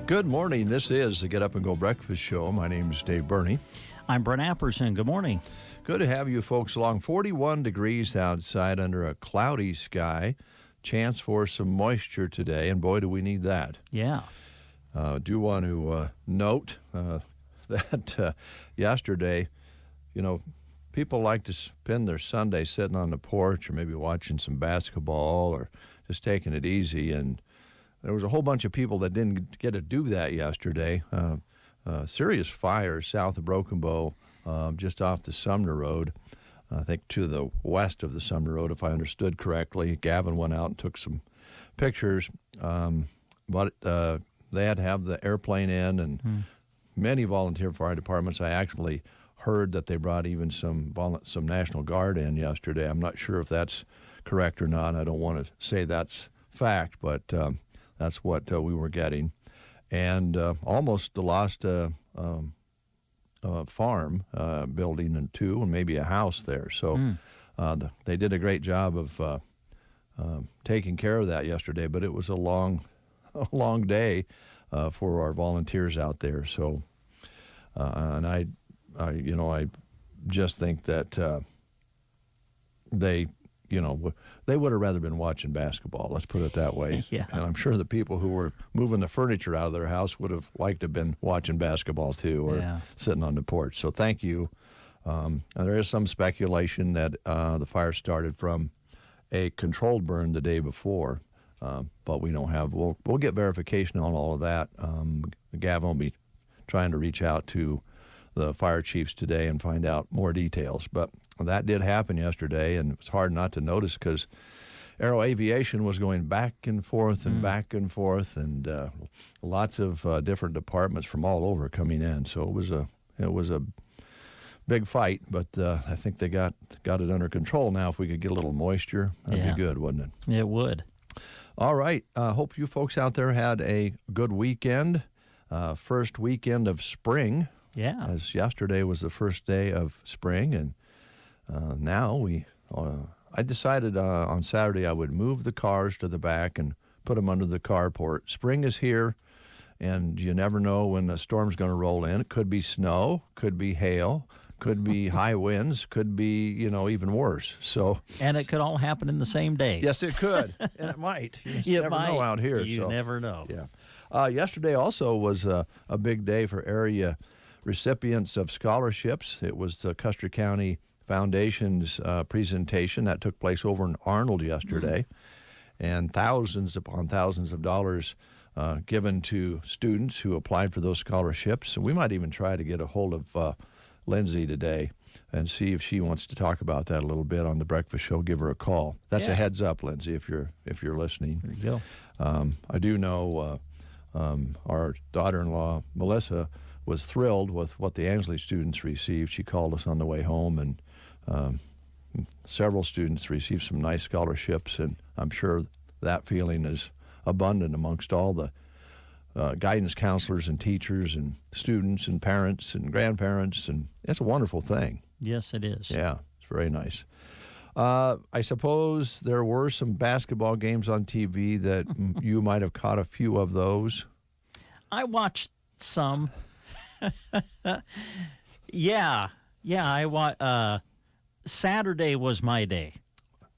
Good morning. This is the Get Up and Go Breakfast Show. My name is Dave Burney. I'm Brent Apperson. Good morning. Good to have you folks along. 41 degrees outside under a cloudy sky. Chance for some moisture today, and boy, do we need that. Yeah. Do want to note that yesterday, people like to spend their Sunday sitting on the porch or maybe watching some basketball or just taking it easy, and there was a whole bunch of people that didn't get to do that yesterday. Serious fires south of Broken Bow, just off the Sumner Road, I think to the west of the Sumner Road, if I understood correctly. Gavin went out and took some pictures, but they had to have the airplane in, and many volunteer fire departments. I actually heard that they brought even some National Guard in yesterday. I'm not sure if that's correct or not. I don't want to say that's fact, but that's what we were getting. And almost lost a farm building and two and maybe a house there. So they did a great job of taking care of that yesterday, but it was a long day for our volunteers out there. So and I just think that they would have rather been watching basketball. Let's put it that way. Yeah. And I'm sure the people who were moving the furniture out of their house would have liked to have been watching basketball too, or sitting on the porch. So thank you. And there is some speculation that the fire started from a controlled burn the day before, but we don't have. We'll get verification on all of that. Gavin will be trying to reach out to the fire chiefs today and find out more details. But that did happen yesterday, and it was hard not to notice because Aero Aviation was going back and forth and back and forth, and lots of different departments from all over coming in. So it was a big fight, but I think they got it under control now. If we could get a little moisture, that'd be good, wouldn't it? It would. All right. Hope you folks out there had a good weekend. First weekend of spring. Yeah. As yesterday was the first day of spring, and now I decided on Saturday I would move the cars to the back and put them under the carport. Spring is here, and you never know when the storm's going to roll in. It could be snow, could be hail, could be high winds, could be, even worse. So, and it could all happen in the same day. Yes, it could, and it might. You just never know out here. You never know. Yeah. Yesterday also was a big day for area recipients of scholarships. It was the Custer County Foundation's presentation that took place over in Arnold yesterday, and thousands upon thousands of dollars given to students who applied for those scholarships. And we might even try to get a hold of Lindsay today and see if she wants to talk about that a little bit on the breakfast show. Give her a call. That's a heads up, Lindsay, if you're listening. There you go. I do know our daughter-in-law Melissa was thrilled with what the Ansley students received. She called us on the way home, and several students received some nice scholarships, and I'm sure that feeling is abundant amongst all the guidance counselors and teachers and students and parents and grandparents, and it's a wonderful thing. Yes, it is. Yeah, it's very nice. I suppose there were some basketball games on TV that you might have caught a few of those. I watched some. Yeah. I Saturday was my day.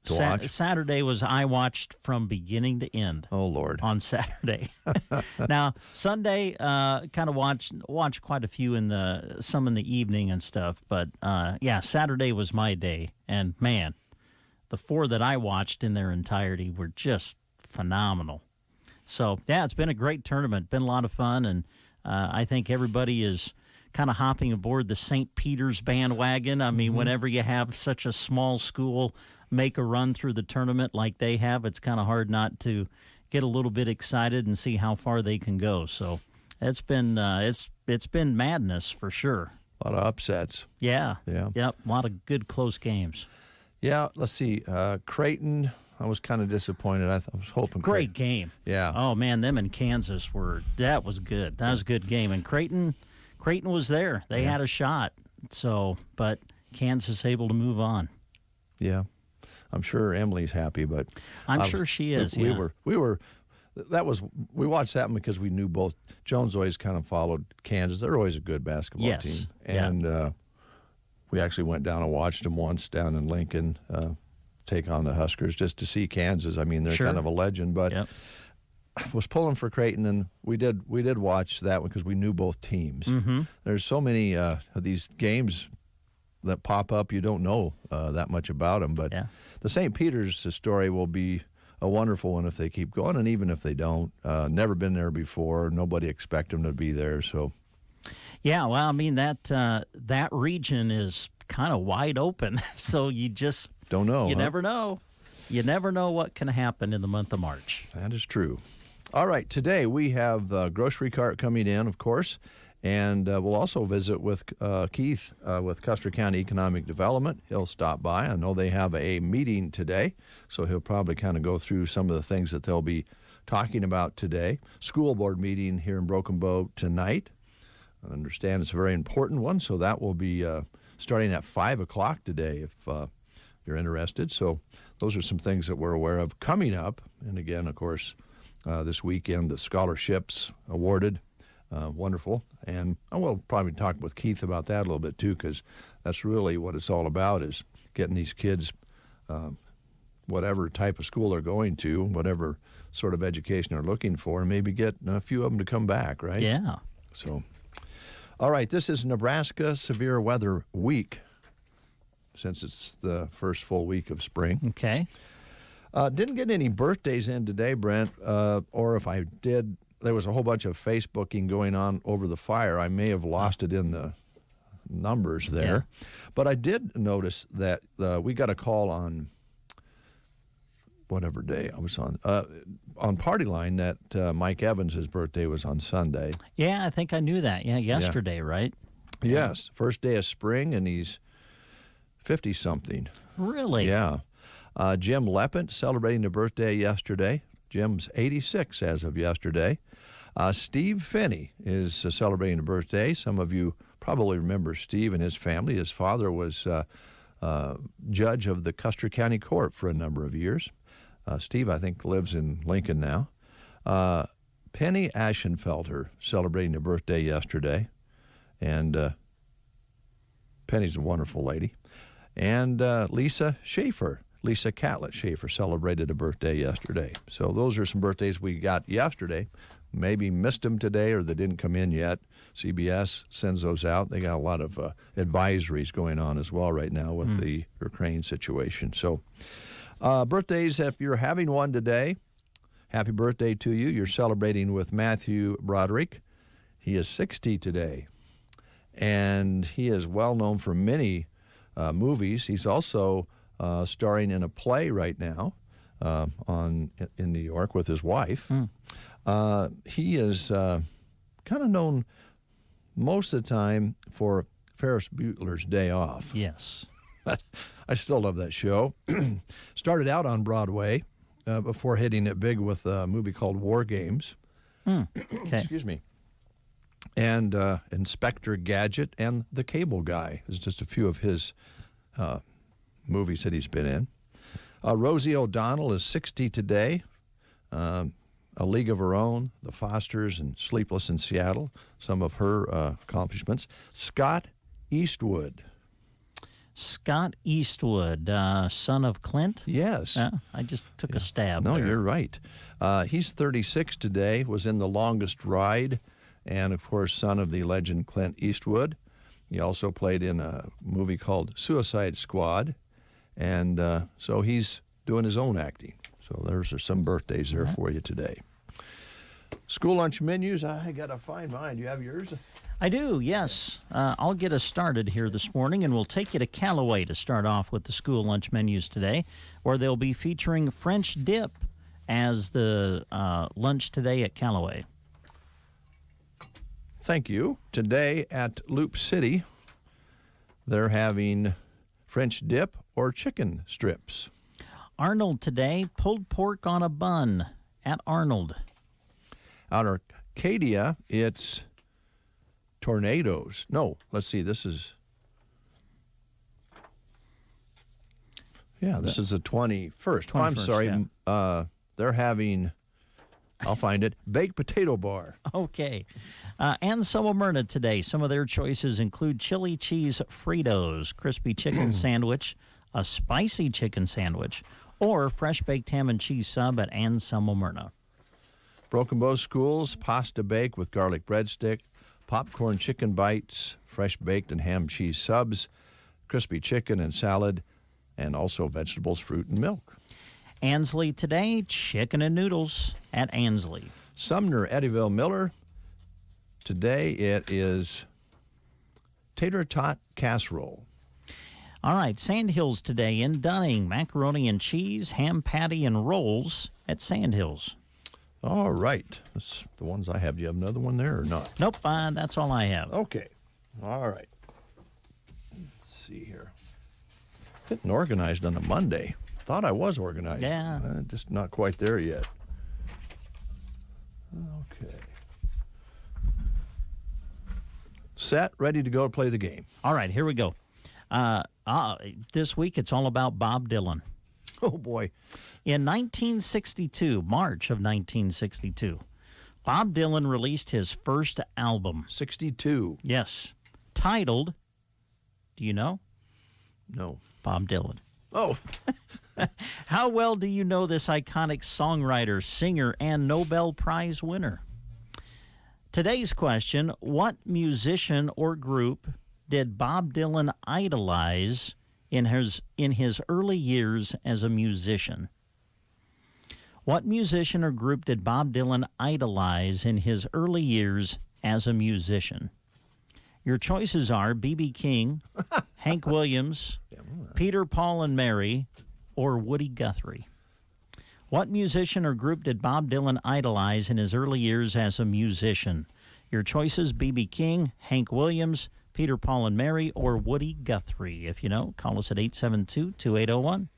to watch? Saturday was I watched from beginning to end. Oh, Lord. On Saturday. Now Sunday, kind of watched quite a few some in the evening and stuff. But yeah, Saturday was my day, and man, the 4 that I watched in their entirety were just phenomenal. So yeah, it's been a great tournament, been a lot of fun, and I think everybody is kind of hopping aboard the St. Peter's bandwagon. I mean, whenever you have such a small school make a run through the tournament like they have, it's kind of hard not to get a little bit excited and see how far they can go. So it's been it's been madness for sure. A lot of upsets. Yeah. Yeah. Yep. A lot of good close games. Yeah. Let's see. Creighton, I was kind of disappointed. I was hoping. Great game. Yeah. Oh man, them in Kansas that was good. That was a good game. And Creighton was there. They had a shot. So, but Kansas able to move on. Yeah. I'm sure Emily's happy, but I'm sure she is. We yeah. we watched that one because we knew both. Jones always kind of followed Kansas. They're always a good basketball team. And we actually went down and watched them once down in Lincoln take on the Huskers just to see Kansas. I mean, they're kind of a legend, but I was pulling for Creighton, and we did watch that one because we knew both teams. There's so many of these games that pop up, you don't know that much about them. But the St. Peter's story will be a wonderful one if they keep going, and even if they don't. Never been there before. Nobody expect them to be there. So, yeah, well, I mean, that region is kind of wide open, so you just don't know. You never know. You never know what can happen in the month of March. That is true. All right, today we have the grocery cart coming in, of course. And we'll also visit with Keith with Custer County Economic Development. He'll stop by. I know they have a meeting today, so he'll probably kind of go through some of the things that they'll be talking about today. School board meeting here in Broken Bow tonight. I understand it's a very important one, so that will be starting at 5 o'clock today if you're interested. So those are some things that we're aware of coming up. And again, of course, this weekend, the scholarships awarded. Wonderful. And we'll probably talk with Keith about that a little bit, too, because that's really what it's all about, is getting these kids, whatever type of school they're going to, whatever sort of education they're looking for, and maybe get a few of them to come back, right? Yeah. So, all right, this is Nebraska Severe Weather Week, since it's the first full week of spring. Okay. Didn't get any birthdays in today, Brent, or if I did, there was a whole bunch of Facebooking going on over the fire. I may have lost it in the numbers there. Yeah. But I did notice that we got a call on whatever day I was on Party Line that Mike Evans' birthday was on Sunday. Yeah, I think I knew that. Yeah, yesterday, right? Yes, first day of spring, and he's 50-something. Really? Yeah. Jim Leppent celebrating a birthday yesterday. Jim's 86 as of yesterday. Steve Finney is celebrating a birthday. Some of you probably remember Steve and his family. His father was judge of the Custer County Court for a number of years. Steve, I think, lives in Lincoln now. Penny Ashenfelter celebrating a birthday yesterday. And Penny's a wonderful lady. And Lisa Catlett Schaefer celebrated a birthday yesterday. So those are some birthdays we got yesterday. Maybe missed them today or they didn't come in yet. CBS sends those out. They got a lot of advisories going on as well right now with the Ukraine situation. So birthdays, if you're having one today, happy birthday to you. You're celebrating with Matthew Broderick. He is 60 today. And he is well known for many movies. He's also starring in a play right now in New York with his wife. He is kind of known most of the time for Ferris Bueller's Day Off. Yes. I still love that show. Started out on Broadway before hitting it big with a movie called War Games. Okay. Excuse me. And Inspector Gadget and The Cable Guy is just a few of his movies that he's been in. Rosie O'Donnell is 60 today. A League of Her Own, The Fosters, and Sleepless in Seattle, some of her accomplishments. Scott Eastwood. Scott Eastwood, son of Clint? Yes. I just took a stab No, there. you're right. He's 36 today, was in The Longest Ride, and, of course, son of the legend Clint Eastwood. He also played in a movie called Suicide Squad, and so he's doing his own acting. So there's some birthdays there for you today. School lunch menus, I got to find mine. Do you have yours? I do, yes. I'll get us started here this morning, and we'll take you to Callaway to start off with the school lunch menus today, where they'll be featuring French dip as the lunch today at Callaway. Thank you. Today at Loop City, they're having French dip or chicken strips. Arnold today, pulled pork on a bun at Arnold. Out of Arcadia, it's tornadoes. No, let's see. This is this is the 21st. I'm sorry. Yeah. They're having, I'll find it, baked potato bar. Okay. And Myrna today. Some of their choices include chili cheese Fritos, crispy chicken sandwich, a spicy chicken sandwich, or fresh baked ham and cheese sub at Anselmo Myrna. Broken Bow Schools, pasta bake with garlic breadstick, popcorn chicken bites, fresh baked and ham cheese subs, crispy chicken and salad, and also vegetables, fruit, and milk. Ansley today, chicken and noodles at Ansley. Sumner, Eddyville, Miller. Today it is tater tot casserole. All right, Sandhills today in Dunning, macaroni and cheese, ham patty, and rolls at Sandhills. All right. That's the ones I have. Do you have another one there or not? Nope, that's all I have. Okay. All right. Let's see here. Getting organized on a Monday. Thought I was organized. Yeah. Just not quite there yet. Okay. Set, ready to go play the game. All right, here we go. This week it's all about Bob Dylan. Oh, boy. In 1962, March of 1962, Bob Dylan released his first album. 62. Yes. Titled, do you know? No. Bob Dylan. Oh. How well do you know this iconic songwriter, singer, and Nobel Prize winner? Today's question, what musician or group did Bob Dylan idolize in his early years as a musician? What musician or group did Bob Dylan idolize in his early years as a musician? Your choices are B.B. King, Hank Williams, Peter, Paul, and Mary, or Woody Guthrie. What musician or group did Bob Dylan idolize in his early years as a musician? Your choices, B.B. King, Hank Williams, Peter, Paul, and Mary, or Woody Guthrie. If you know, call us at 872-2801.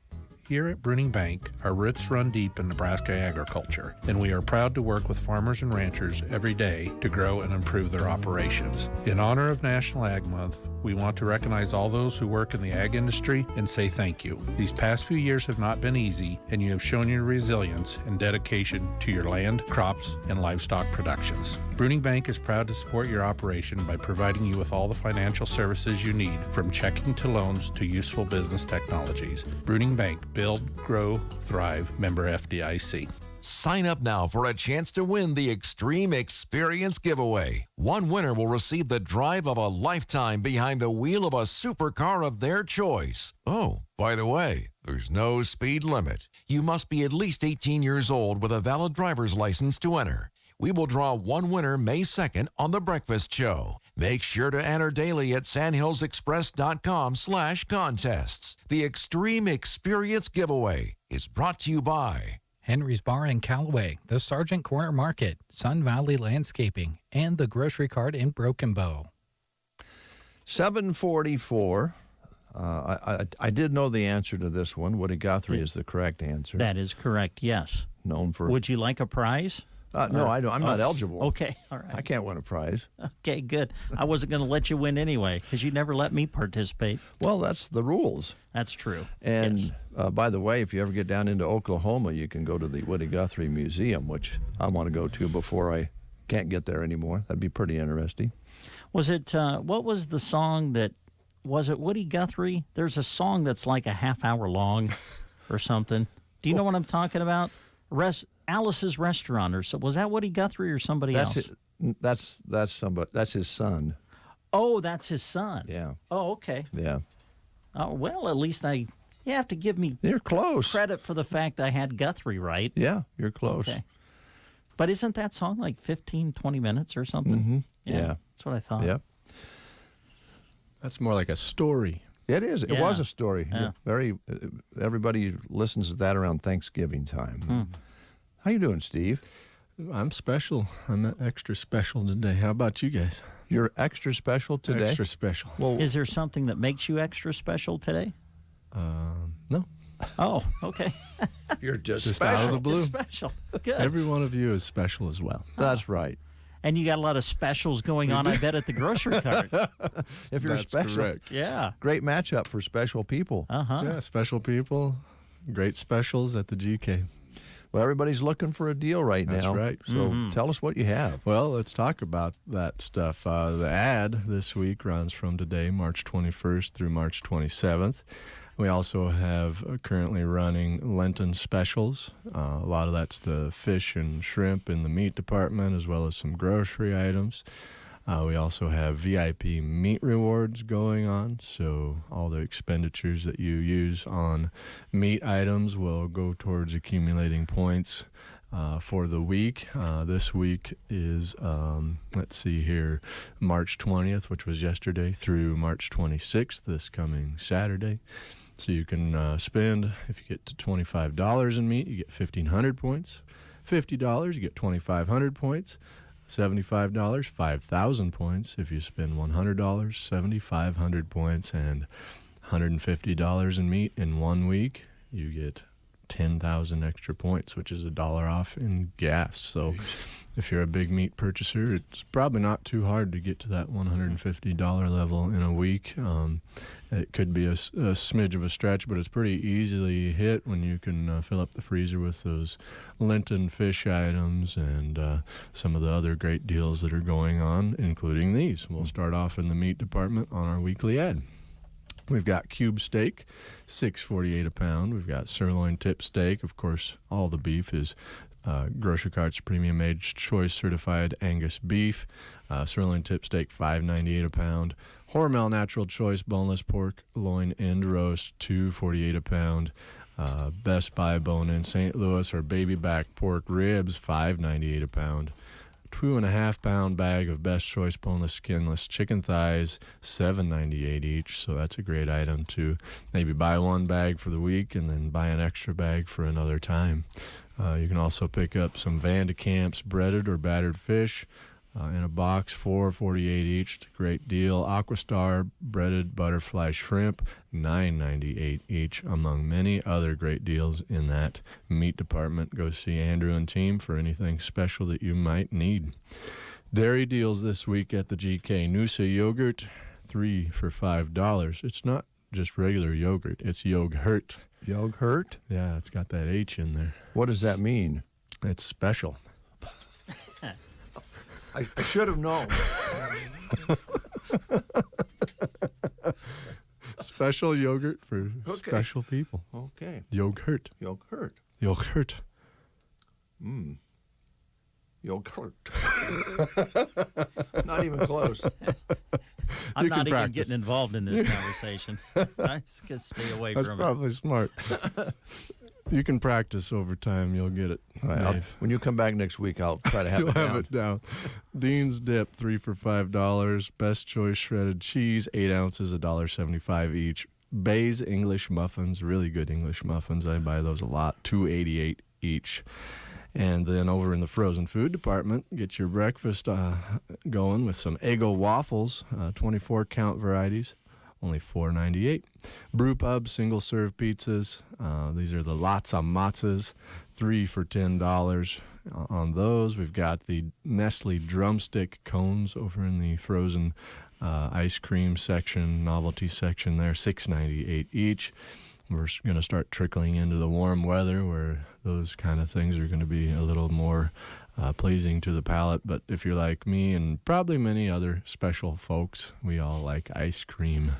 Here at Bruning Bank, our roots run deep in Nebraska agriculture, and we are proud to work with farmers and ranchers every day to grow and improve their operations. In honor of National Ag Month, we want to recognize all those who work in the ag industry and say thank you. These past few years have not been easy, and you have shown your resilience and dedication to your land, crops, and livestock productions. Bruning Bank is proud to support your operation by providing you with all the financial services you need, from checking to loans to useful business technologies. Bruning Bank. Build, grow, thrive. Member FDIC. Sign up now for a chance to win the Extreme Experience giveaway. One winner will receive the drive of a lifetime behind the wheel of a supercar of their choice. Oh, by the way, there's no speed limit. You must be at least 18 years old with a valid driver's license to enter. We will draw one winner May 2nd on The Breakfast Show. Make sure to enter daily at sandhillsexpress.com/contests. The Extreme Experience giveaway is brought to you by Henry's Bar in Callaway, the Sargent Corner Market, Sun Valley Landscaping, and the Grocery Cart in Broken Bow. 744. I did know the answer to this one. Woody Guthrie is the correct answer. That is correct, yes. Known for... Would you like a prize? No, I don't. I'm not eligible. Okay, all right. I can't win a prize. Okay, good. I wasn't going to let you win anyway because you never let me participate. Well, that's the rules. That's true. And yes. By the way, if you ever get down into Oklahoma, you can go to the Woody Guthrie Museum, which I want to go to before I can't get there anymore. That'd be pretty interesting. Was it, what was the song that was it Woody Guthrie? There's a song that's like a half hour long or something. Do you know what I'm talking about? Alice's Restaurant, or so. Was that Woody Guthrie or somebody else? That's somebody. That's his son. Oh, that's his son. Yeah. Oh, okay. Yeah. Oh, well, at least you have to give me You're close. credit for the fact I had Guthrie right. Yeah, you're close. Okay. But isn't that song like 15, 20 minutes or something? Mm-hmm. Yeah. Yeah. That's what I thought. Yep. That's more like a story. It is. It Yeah. was a story. Yeah. Very. Everybody listens to that around Thanksgiving time. Hmm. How you doing, Steve? I'm special. I'm extra special today. How about you guys? You're extra special today. Extra special. Well, Is there something that makes you extra special today? No. Oh, okay. you're just Just special. out of the blue. Just special. Good. Every one of you is special as well. That's right. And you got a lot of specials going on, I bet, at the grocery cart. If you're That's special, correct. Yeah. great matchup for special people. Uh-huh. Yeah, special people, great specials at the GK. Well, everybody's looking for a deal right That's now. right. So tell us what you have. Well, let's talk about that stuff. The ad this week runs from today, March 21st through March 27th. We also have currently running Lenten specials. A lot of that's the fish and shrimp in the meat department, as well as some grocery items. We also have VIP meat rewards going on, so all the expenditures that you use on meat items will go towards accumulating points for the week. This week is, let's see here, March 20th, which was yesterday, through March 26th, this coming Saturday. So you can spend, if you get to $25 in meat, you get 1,500 points. $50, you get 2,500 points. $75, 5,000 points. If you spend $100, 7,500 points. And $150 in meat in 1 week, you get 10,000 extra points, which is $1 off in gas. So if you're a big meat purchaser, it's probably not too hard to get to that $150 level in a week. It could be a smidge of a stretch, but it's pretty easily hit when you can fill up the freezer with those Lenten fish items and some of the other great deals that are going on, including these. We'll start off in the meat department on our weekly ad. We've got cube steak, $6.48 a pound. We've got sirloin tip steak. Of course, all the beef is Grocery Cart's premium aged choice certified Angus beef. Sirloin tip steak, $5.98 a pound. Hormel natural choice boneless pork loin end roast, $2.48 a pound. Best Buy bone-in St. Louis or baby back pork ribs, $5.98 a pound. 2.5 pound bag of Best Choice boneless skinless chicken thighs, $7.98 each. So that's a great item to maybe buy one bag for the week and then buy an extra bag for another time. You can also pick up some Van de Kamp's breaded or battered fish in a box, $4.48 each. It's a great deal. Aquastar breaded butterfly shrimp, $9.98 each, among many other great deals in that meat department. Go see Andrew and team for anything special that you might need. Dairy deals this week at the GK. Noosa yogurt, 3 for $5. It's not just regular yogurt, it's yogurt. Yogurt? Yeah, it's got that H in there. What does that mean? It's special. I should have known. Special yogurt for special people. Okay. Yogurt. Yogurt. Yogurt. Yogurt. Not even close. I'm You not can even practice. getting involved in this conversation. I just gotta stay away That's from probably smart. You can practice over time. You'll get it. All right, Dave. when you come back next week, I'll try to have You'll it have down. it down. Dean's Dip, 3 for $5. Best Choice shredded cheese, 8 ounces, $1.75 each. Bay's English muffins, really good English muffins. I buy those a lot, $2.88 each. And then over in the frozen food department, get your breakfast going with some Eggo waffles, 24 count varieties, only $4.98. Brew Pub single serve pizzas. These are the Latza Matzas, 3 for $10. On those, we've got the Nestle drumstick cones over in the frozen ice cream section, novelty section there, $6.98 each. We're going to start trickling into the warm weather where those kind of things are going to be a little more pleasing to the palate. But if you're like me and probably many other special folks, we all like ice cream.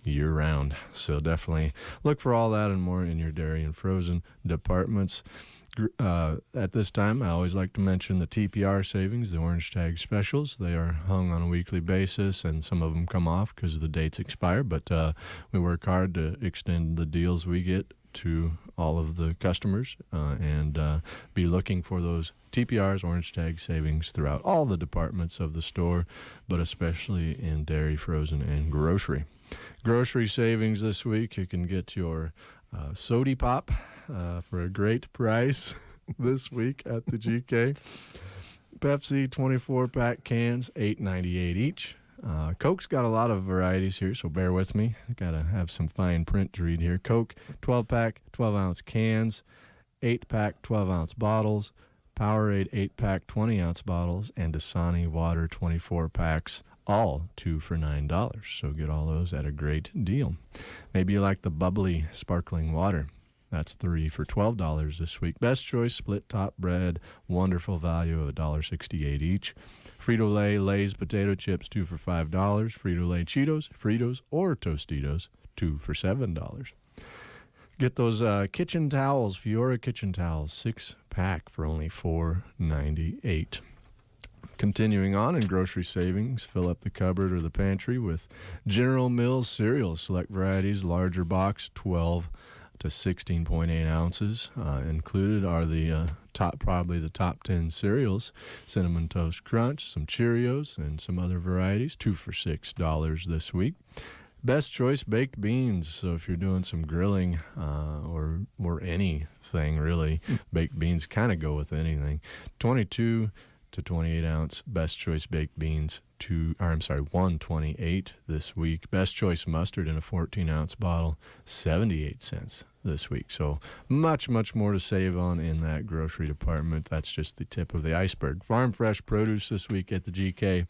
year-round. So definitely look for all that and more in your dairy and frozen departments. At this time, I always like to mention the TPR savings, the orange tag specials. They are hung on a weekly basis, and some of them come off because the dates expire, but we work hard to extend the deals we get to all of the customers and be looking for those TPRs, orange tag savings throughout all the departments of the store, but especially in dairy, frozen, and grocery. Grocery savings this week, you can get your Sody Pop for a great price this week at the GK. Pepsi 24-pack cans, $8.98 each. Coke's got a lot of varieties here, so bear with me. Got to have some fine print to read here. Coke 12-pack, 12-ounce cans, 8-pack, 12-ounce bottles, Powerade 8-pack, 20-ounce bottles, and Dasani water 24 packs, all 2 for $9. So get all those at a great deal. Maybe you like the bubbly sparkling water. That's 3 for $12 this week. Best Choice split top bread, wonderful value of $1.68 each. Frito-Lay Lay's potato chips, 2 for $5. Frito-Lay Cheetos, Fritos, or Tostitos, 2 for $7. Get those kitchen towels, Fiora kitchen towels, 6-pack for only $4.98. Continuing on in grocery savings, fill up the cupboard or the pantry with General Mills cereals, select varieties, larger box, 12 to 16.8 ounces. Included are the probably the top 10 cereals: Cinnamon Toast Crunch, some Cheerios, and some other varieties, 2 for $6 this week. Best Choice baked beans. So if you're doing some grilling or anything really, baked beans kind of go with anything. 22 to 28 ounce Best Choice baked beans, $1.28 this week. Best Choice mustard in a 14-ounce bottle, 78 cents this week. So much more to save on in that grocery department. That's just the tip of the iceberg. Farm fresh produce this week at the GK.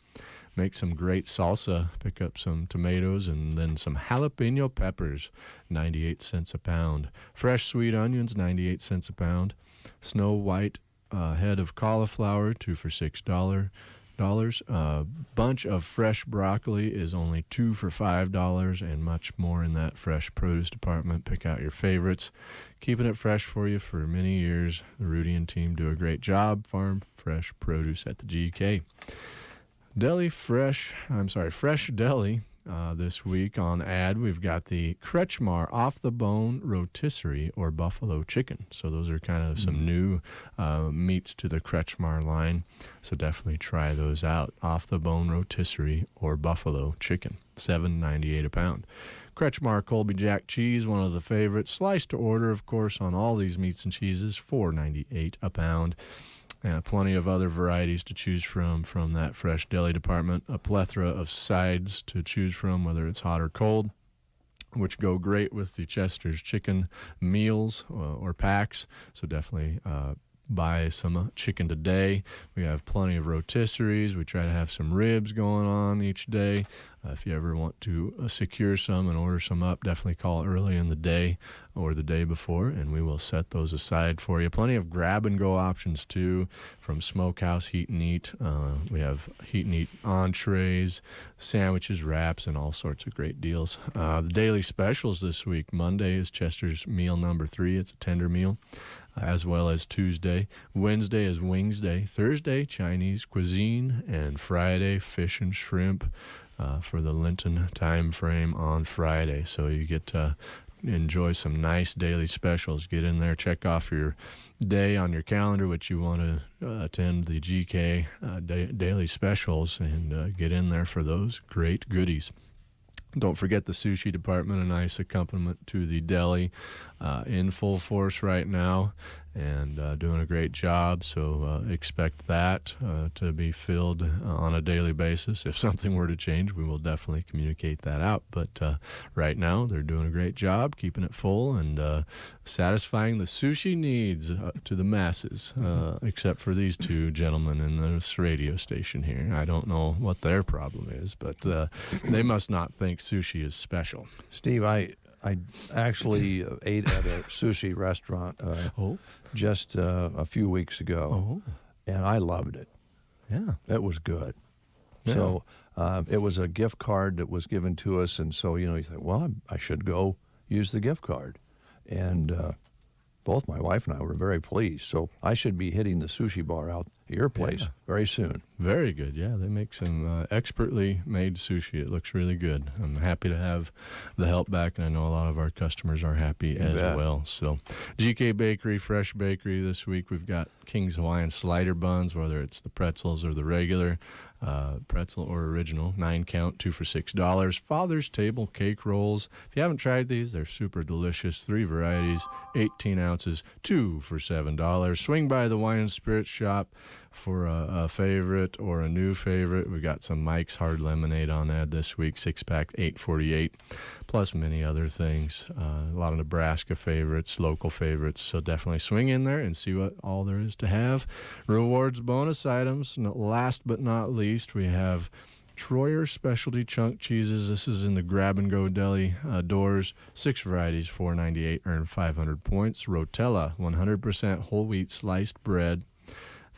Make some great salsa. Pick up some tomatoes and then some jalapeno peppers, 98 cents a pound. Fresh sweet onions, 98 cents a pound. Snow White head of cauliflower, 2 for $6. Bunch of fresh broccoli is only 2 for $5, and much more in that fresh produce department. Pick out your favorites. Keeping it fresh for you for many years. The Rudy and team do a great job. Farm fresh produce at the GK. Fresh Deli. This week on ad, we've got the Kretschmar off-the-bone rotisserie or buffalo chicken. So those are kind of some new meats to the Kretschmar line. So definitely try those out. Off-the-bone rotisserie or buffalo chicken, $7.98 a pound. Kretschmar Colby Jack cheese, one of the favorites. Sliced to order, of course, on all these meats and cheeses, $4.98 a pound. Plenty of other varieties to choose from that fresh deli department. A plethora of sides to choose from, whether it's hot or cold, which go great with the Chester's chicken meals or packs. So definitely buy some chicken today. We have plenty of rotisseries. We try to have some ribs going on each day. If you ever want to secure some and order some up, definitely call early in the day or the day before, and we will set those aside for you. Plenty of grab-and-go options, too, from Smokehouse Heat and Eat. We have Heat and Eat entrees, sandwiches, wraps, and all sorts of great deals. The daily specials this week. Monday is Chester's meal number 3. It's a tender meal, as well as Tuesday. Wednesday is Wings Day. Thursday, Chinese cuisine, and Friday, fish and shrimp. For the Lenten time frame on Friday. So you get to enjoy some nice daily specials. Get in there, check off your day on your calendar, which you want to attend the GK daily specials, and get in there for those great goodies. Don't forget the sushi department, a nice accompaniment to the deli, in full force right now, and doing a great job. So expect that to be filled on a daily basis. If something were to change, we will definitely communicate that out. But right now, they're doing a great job, keeping it full and satisfying the sushi needs to the masses, except for these two gentlemen in this radio station here. I don't know what their problem is, but they must not think sushi is special. Steve, I actually ate at a sushi restaurant just a few weeks ago, and I loved it. Yeah. It was good. Yeah. So it was a gift card that was given to us, and so you think, well, I should go use the gift card, and both my wife and I were very pleased. So I should be hitting the sushi bar out at your place very soon. Very good. Yeah, they make some expertly made sushi. It looks really good. I'm happy to have the help back, and I know a lot of our customers are happy as well. So GK Bakery, Fresh Bakery this week. We've got King's Hawaiian slider buns, whether it's the pretzels or the regular pretzel or original, 9 count, 2 for $6. Father's Table cake rolls. If you haven't tried these, they're super delicious. 3 varieties, 18 ounces, 2 for $7. Swing by the Wine and Spirits shop for a favorite or a new favorite. We got some Mike's Hard Lemonade on ad this week, 6-pack, $8.48, plus many other things. A lot of Nebraska favorites, local favorites. So definitely swing in there and see what all there is to have. Rewards bonus items. Last but not least, we have Troyer Specialty Chunk Cheeses. This is in the grab-and-go deli doors. 6 varieties, $4.98, earn 500 points. Rotella, 100% whole wheat sliced bread,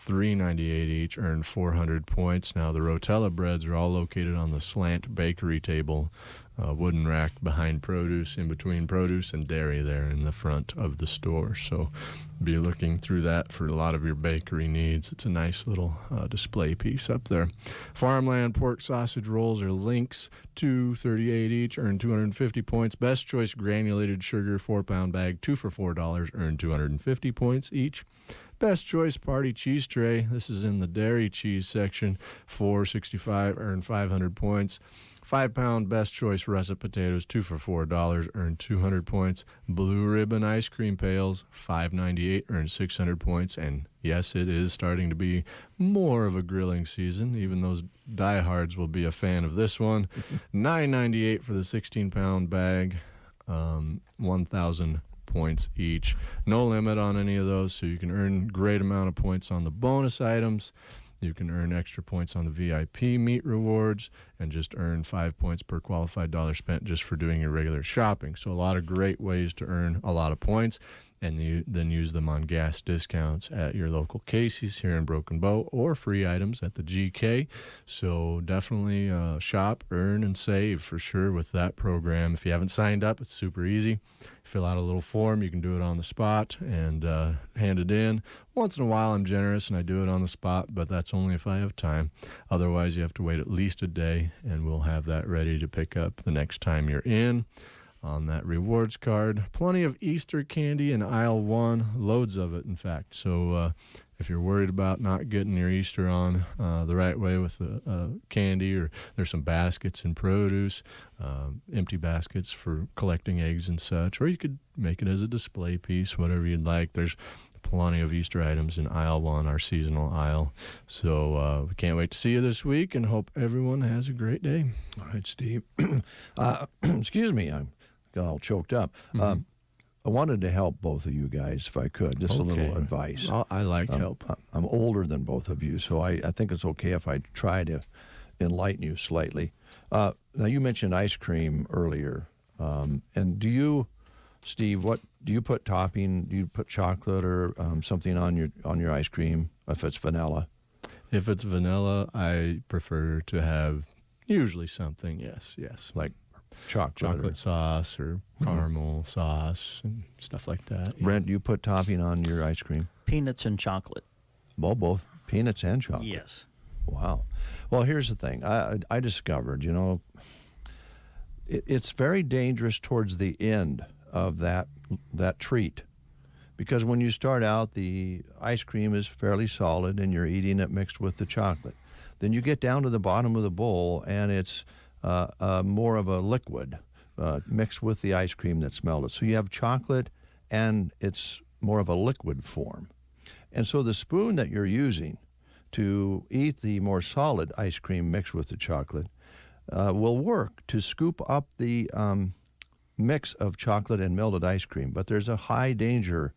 $3.98 each, earn 400 points. Now, the Rotella breads are all located on the slant bakery table, wooden rack behind produce, in between produce and dairy there in the front of the store. So be looking through that for a lot of your bakery needs. It's a nice little display piece up there. Farmland pork sausage rolls are Lynx, $2.38 each, earn 250 points. Best Choice granulated sugar 4-pound bag, 2 for $4, earn 250 points each. Best Choice Party Cheese Tray. This is in the dairy cheese section. $4.65, earn 500 points. 5-pound Best Choice Russet Potatoes, 2 for $4, earn 200 points. Blue Ribbon Ice Cream Pails, $5.98, earn 600 points. And yes, it is starting to be more of a grilling season. Even those diehards will be a fan of this one. $9.98 for the 16-pound bag, 1,000 points each. No limit on any of those, so you can earn great amount of points on the bonus items. You can earn extra points on the VIP meat rewards and just earn 5 points per qualified dollar spent just for doing your regular shopping. So a lot of great ways to earn a lot of points, and you then use them on gas discounts at your local Casey's here in Broken Bow or free items at the GK. So definitely shop, earn, and save for sure with that program. If you haven't signed up, it's super easy. Fill out a little form. You can do it on the spot and hand it in. Once in a while, I'm generous and I do it on the spot, but that's only if I have time. Otherwise, you have to wait at least a day, and we'll have that ready to pick up the next time you're in. On that rewards card, plenty of Easter candy in aisle 1, loads of it, in fact. So if you're worried about not getting your Easter on the right way with the candy, or there's some baskets in produce, empty baskets for collecting eggs and such, or you could make it as a display piece, whatever you'd like. There's plenty of Easter items in aisle 1, our seasonal aisle. So we can't wait to see you this week, and hope everyone has a great day. All right, Steve. Excuse me, I got all choked up. I wanted to help both of you guys, if I could, just a little advice. I like help. I'm older than both of you, so I think it's okay if I try to enlighten you slightly. Now, you mentioned ice cream earlier, and do you, Steve, what do you put topping? Do you put chocolate or something on your ice cream if it's vanilla? If it's vanilla, I prefer to have usually something, yes. Like chocolate sauce or caramel sauce and stuff like that. Yeah. Brent, do you put topping on your ice cream? Peanuts and chocolate. Well, both peanuts and chocolate. Yes. Wow. Well, here's the thing. I discovered, it's very dangerous towards the end of that treat, because when you start out, the ice cream is fairly solid and you're eating it mixed with the chocolate. Then you get down to the bottom of the bowl and it's more of a liquid mixed with the ice cream that's melted. So you have chocolate and it's more of a liquid form. And so the spoon that you're using to eat the more solid ice cream mixed with the chocolate will work to scoop up the mix of chocolate and melted ice cream. But there's a high danger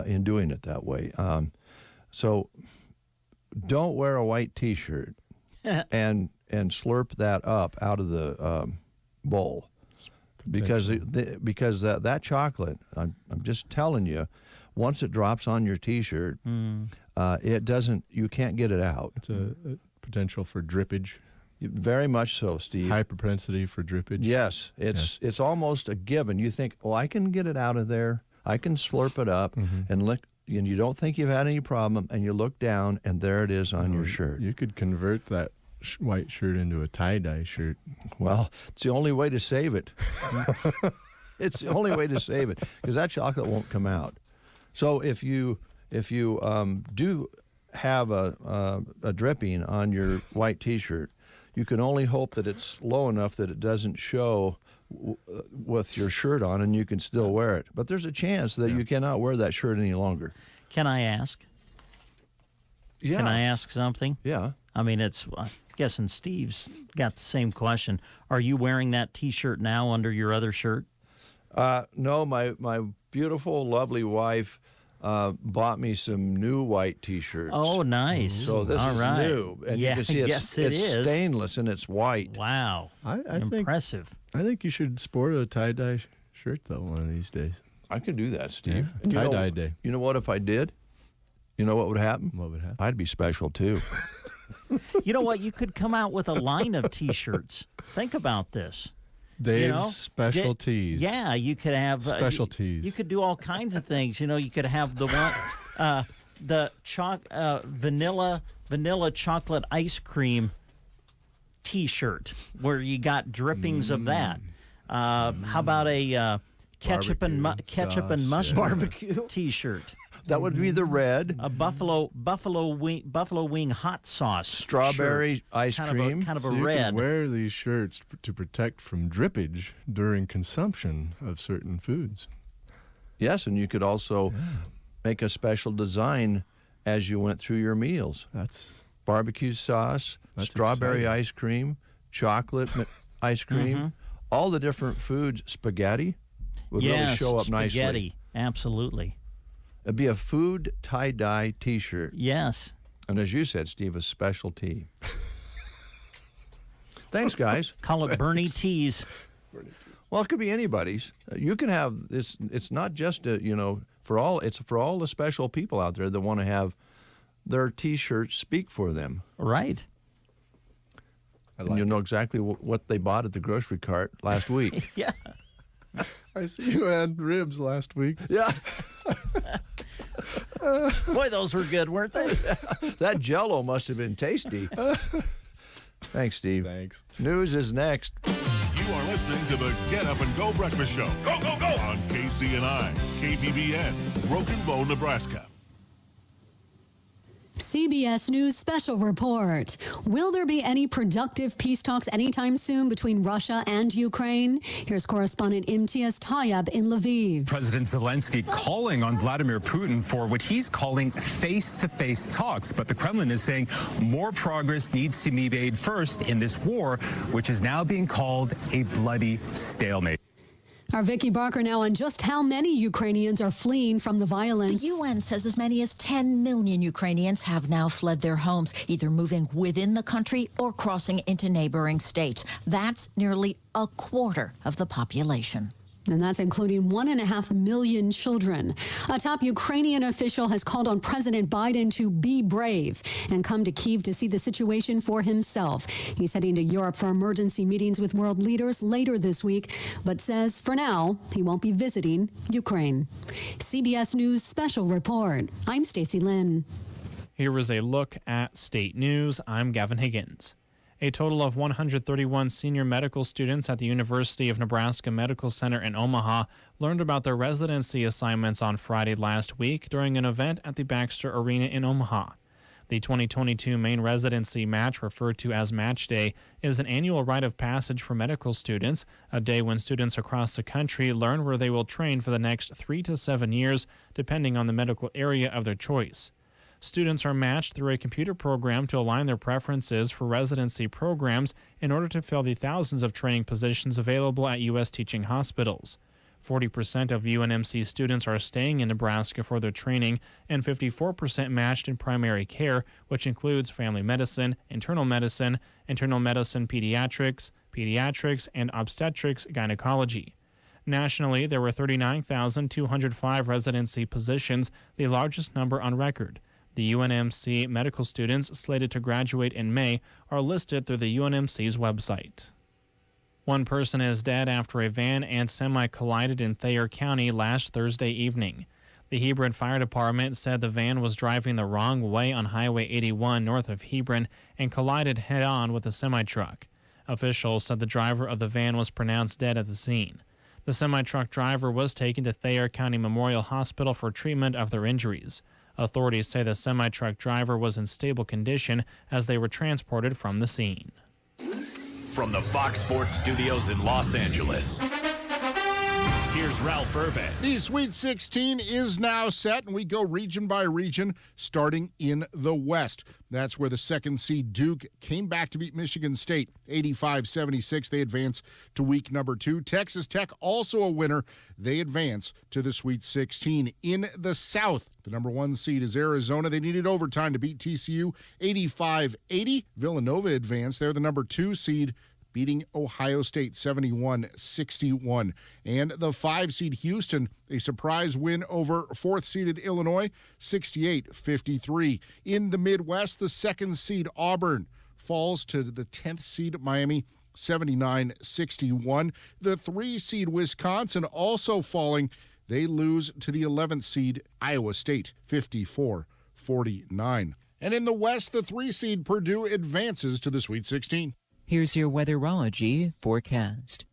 in doing it that way. So don't wear a white T-shirt and slurp that up out of the bowl, because that chocolate, I'm just telling you, once it drops on your T-shirt, it doesn't. You can't get it out. It's a potential for drippage. Very much so, Steve. High propensity for drippage. Yes, it's almost a given. You think, I can get it out of there. I can slurp it up and lick. And you don't think you've had any problem, and you look down, and there it is on your shirt. You could convert that white shirt into a tie-dye shirt. Well, it's the only way to save it. It's the only way to save it, because that chocolate won't come out. So if you do have a dripping on your white T-shirt, you can only hope that it's low enough that it doesn't show with your shirt on, and you can still wear it. But there's a chance that you cannot wear that shirt any longer. Can I ask? Yeah. Can I ask something? Yeah. I mean, I'm guessing Steve's got the same question. Are you wearing that T-shirt now under your other shirt? No, my beautiful, lovely wife bought me some new white T-shirts. Oh, nice. So this is new. And you can see it's stainless and it's white. Wow. I Impressive. I think you should sport a tie-dye shirt, though, one of these days. I can do that, Steve. Yeah. Tie-dye day. You know what, if I did? You know what would happen? What would happen? I'd be special, too. You know what? You could come out with a line of T-shirts. Think about this. Dave's specialties. Yeah, you could have specialties. You could do all kinds of things. You could have the one, vanilla chocolate ice cream T-shirt where you got drippings of that. How about a ketchup and mustard barbecue T-shirt? That would be the red. A buffalo wing hot sauce. Strawberry shirt. ice cream. Kind of so a you red. can wear these shirts to protect from drippage during consumption of certain foods. Yes, and you could also make a special design as you went through your meals. That's barbecue sauce, strawberry exciting. ice cream, chocolate ice cream, all the different foods. Spaghetti would really show up nicely. Spaghetti, absolutely. It'd be a food tie-dye T-shirt. Yes. And as you said, Steve, a specialty. Thanks, guys. Call it Bernie T's. Well, it could be anybody's. You can have this. It's not just for all. It's for all the special people out there that want to have their T-shirts speak for them. Right. And you'll know exactly what they bought at the grocery cart last week. Yeah. I see you had ribs last week. Yeah. Boy, those were good, weren't they? That Jell-O must have been tasty. Thanks, Steve. Thanks. News is next. You are listening to the Get Up and Go Breakfast Show. Go, go, go! On KCNI, KPBN, Broken Bow, Nebraska. CBS News Special Report. Will there be any productive peace talks anytime soon between Russia and Ukraine? Here's correspondent Imtiaz Tayyab in Lviv. President Zelensky calling on Vladimir Putin for what he's calling face-to-face talks. But the Kremlin is saying more progress needs to be made first in this war, which is now being called a bloody stalemate. Our Vicki Barker now on just how many Ukrainians are fleeing from the violence. The UN says as many as 10 million Ukrainians have now fled their homes, either moving within the country or crossing into neighboring states. That's nearly a quarter of the population. And that's including 1.5 million children. A top Ukrainian official has called on President Biden to be brave and come to Kyiv to see the situation for himself. He's heading to Europe for emergency meetings with world leaders later this week, but says for now he won't be visiting Ukraine. CBS News Special Report. I'm Stacey Lynn. Here was a look at state news. I'm Gavin Higgins. A total of 131 senior medical students at the University of Nebraska Medical Center in Omaha learned about their residency assignments on Friday last week during an event at the Baxter Arena in Omaha. The 2022 main residency match, referred to as Match Day, is an annual rite of passage for medical students, a day when students across the country learn where they will train for the next 3 to 7 years, depending on the medical area of their choice. Students are matched through a computer program to align their preferences for residency programs in order to fill the thousands of training positions available at U.S. teaching hospitals. 40% of UNMC students are staying in Nebraska for their training, and 54% matched in primary care, which includes family medicine, internal medicine pediatrics, and obstetrics gynecology. Nationally, there were 39,205 residency positions, the largest number on record. The UNMC medical students slated to graduate in May are listed through the UNMC's website. One person is dead after a van and semi collided in Thayer County last Thursday evening. The Hebron Fire Department said the van was driving the wrong way on Highway 81 north of Hebron and collided head-on with a semi-truck. Officials said the driver of the van was pronounced dead at the scene. The semi-truck driver was taken to Thayer County Memorial Hospital for treatment of their injuries. Authorities say the semi-truck driver was in stable condition as they were transported from the scene. From the Fox Sports Studios in Los Angeles, here's Ralph Irvin. The Sweet 16 is now set, and we go region by region, starting in the West. That's where the second seed Duke came back to beat Michigan State 85-76. They advance to week number 2. Texas Tech, also a winner. They advance to the Sweet 16. In the South, the number 1 seed is Arizona. They needed overtime to beat TCU 85-80. Villanova advanced. They're the number 2 seed, beating Ohio State 71-61. And the 5 seed Houston, a surprise win over 4th seeded Illinois 68-53. In the Midwest, the 2nd seed Auburn falls to the 10th seed Miami 79-61. The 3 seed Wisconsin also falling. They lose to the 11th seed Iowa State 54-49. And in the West, the 3 seed Purdue advances to the Sweet 16. Here's your weatherology forecast.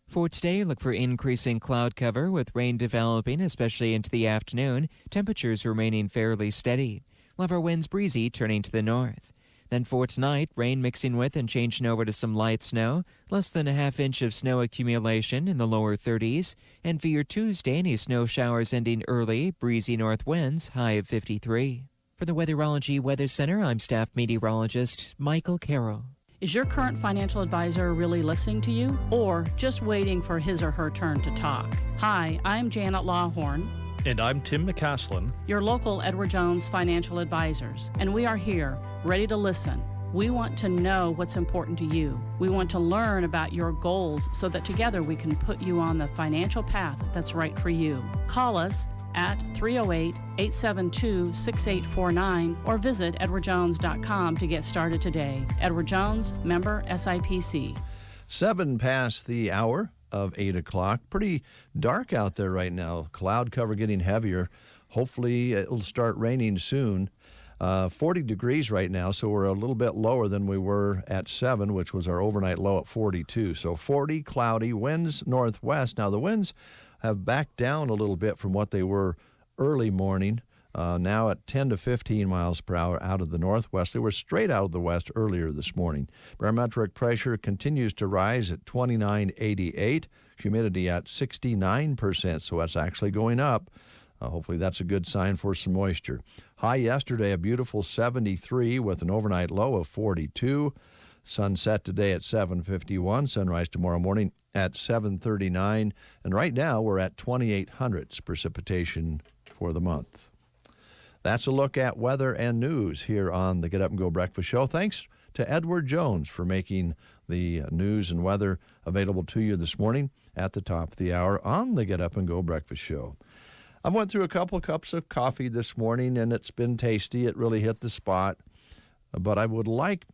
For today, look for increasing cloud cover with rain developing, especially into the afternoon. Temperatures remaining fairly steady. We'll have our winds breezy turning to the north. Then for tonight, rain mixing with and changing over to some light snow. Less than a half inch of snow accumulation in the lower 30s. And for your Tuesday, any snow showers ending early, breezy north winds, high of 53. For the Weatherology Weather Center, I'm staff meteorologist Michael Carroll. Is your current financial advisor really listening to you or just waiting for his or her turn to talk? Hi, I'm Janet Lawhorn. And I'm Tim McCaslin, your local Edward Jones financial advisors, and we are here, ready to listen. We want to know what's important to you. We want to learn about your goals so that together we can put you on the financial path that's right for you. Call us at 308-872-6849 or visit edwardjones.com to get started today. Edward Jones, member SIPC. 7 past the hour of 8 o'clock. Pretty dark out there right now. Cloud cover getting heavier. Hopefully it'll start raining soon. 40 degrees right now, so we're a little bit lower than we were at 7, which was our overnight low at 42. So 40, cloudy, winds northwest. Now the winds have backed down a little bit from what they were early morning, now at 10 to 15 miles per hour out of the northwest. They were straight out of the west earlier this morning. Barometric pressure continues to rise at 29.88, humidity at 69%, so that's actually going up. Hopefully that's a good sign for some moisture. High yesterday, a beautiful 73 with an overnight low of 42. Sunset today at 7:51, sunrise tomorrow morning at 7:39, and right now we're at 2,800 precipitation for the month. That's a look at weather and news here on the Get Up and Go Breakfast Show. Thanks to Edward Jones for making the news and weather available to you this morning at the top of the hour on the Get Up and Go Breakfast Show. I went through a couple of cups of coffee this morning, and it's been tasty. It really hit the spot, but I would like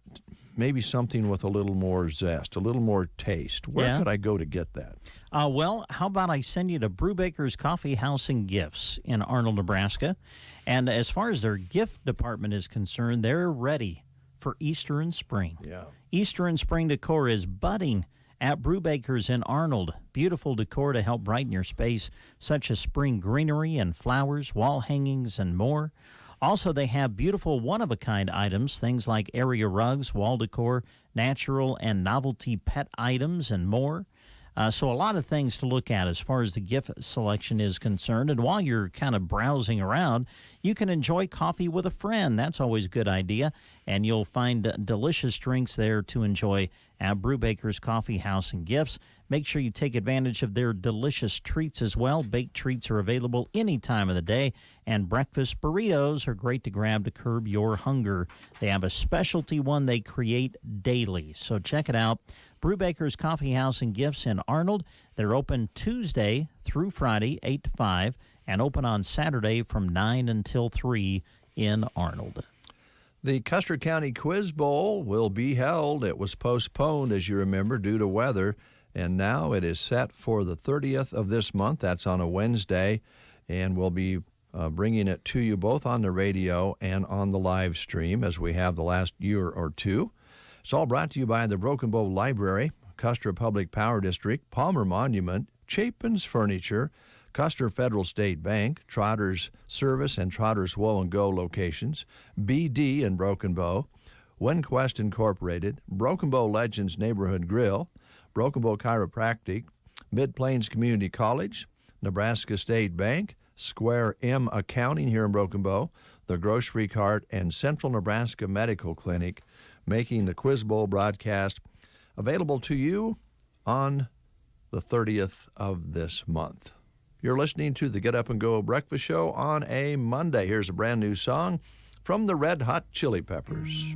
maybe something with a little more zest, a little more taste. Where could I go to get that? Well, how about I send you to Brubaker's Coffee House and Gifts in Arnold, Nebraska. And as far as their gift department is concerned, they're ready for Easter and spring. Yeah. Easter and spring decor is budding at Brubaker's in Arnold. Beautiful decor to help brighten your space, such as spring greenery and flowers, wall hangings, and more. Also, they have beautiful one-of-a-kind items, things like area rugs, wall decor, natural and novelty pet items, and more. So a lot of things to look at as far as the gift selection is concerned. And while you're kind of browsing around, you can enjoy coffee with a friend. That's always a good idea. And you'll find delicious drinks there to enjoy at Brubaker's Coffee House and Gifts. Make sure you take advantage of their delicious treats as well. Baked treats are available any time of the day, and breakfast burritos are great to grab to curb your hunger. They have a specialty one they create daily, so check it out. Brubaker's Coffee House and Gifts in Arnold. They're open Tuesday through Friday, 8 to 5, and open on Saturday from 9 until 3 in Arnold. The Custer County Quiz Bowl will be held. It was postponed, as you remember, due to weather, and now it is set for the 30th of this month. That's on a Wednesday, and we'll be bringing it to you both on the radio and on the live stream as we have the last year or two. It's all brought to you by the Broken Bow Library, Custer Public Power District, Palmer Monument, Chapin's Furniture, Custer Federal State Bank, Trotter's Service and Trotter's Wool and Go locations, BD in Broken Bow, WinQuest Incorporated, Broken Bow Legends Neighborhood Grill, Broken Bow Chiropractic, Mid-Plains Community College, Nebraska State Bank, Square M Accounting here in Broken Bow, the Grocery Cart, and Central Nebraska Medical Clinic, making the Quiz Bowl broadcast available to you on the 30th of this month. You're listening to the Get Up and Go Breakfast Show on a Monday. Here's a brand new song from the Red Hot Chili Peppers.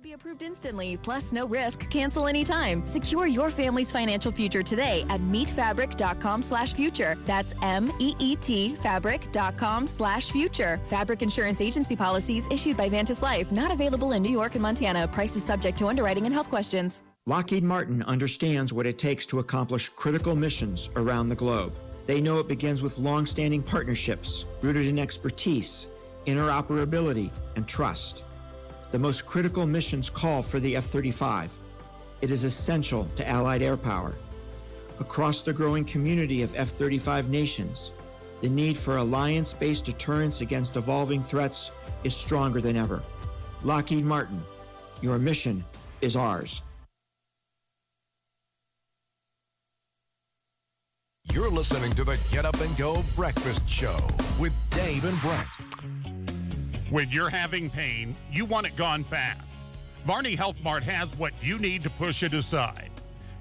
to be approved instantly, plus no risk, cancel anytime. Secure your family's financial future today at meetfabric.com/future. That's MEET fabric.com/future. Fabric Insurance Agency policies issued by Vantis Life, not available in New York and Montana. Prices subject to underwriting and health questions. Lockheed Martin understands what it takes to accomplish critical missions around the globe. They know it begins with long-standing partnerships rooted in expertise, interoperability, and trust. The most critical missions call for the F-35. It is essential to Allied air power. Across the growing community of F-35 nations, the need for alliance-based deterrence against evolving threats is stronger than ever. Lockheed Martin, your mission is ours. You're listening to the Get Up and Go Breakfast Show with Dave and Brent. When you're having pain, you want it gone fast. Varney Health Mart has what you need to push it aside.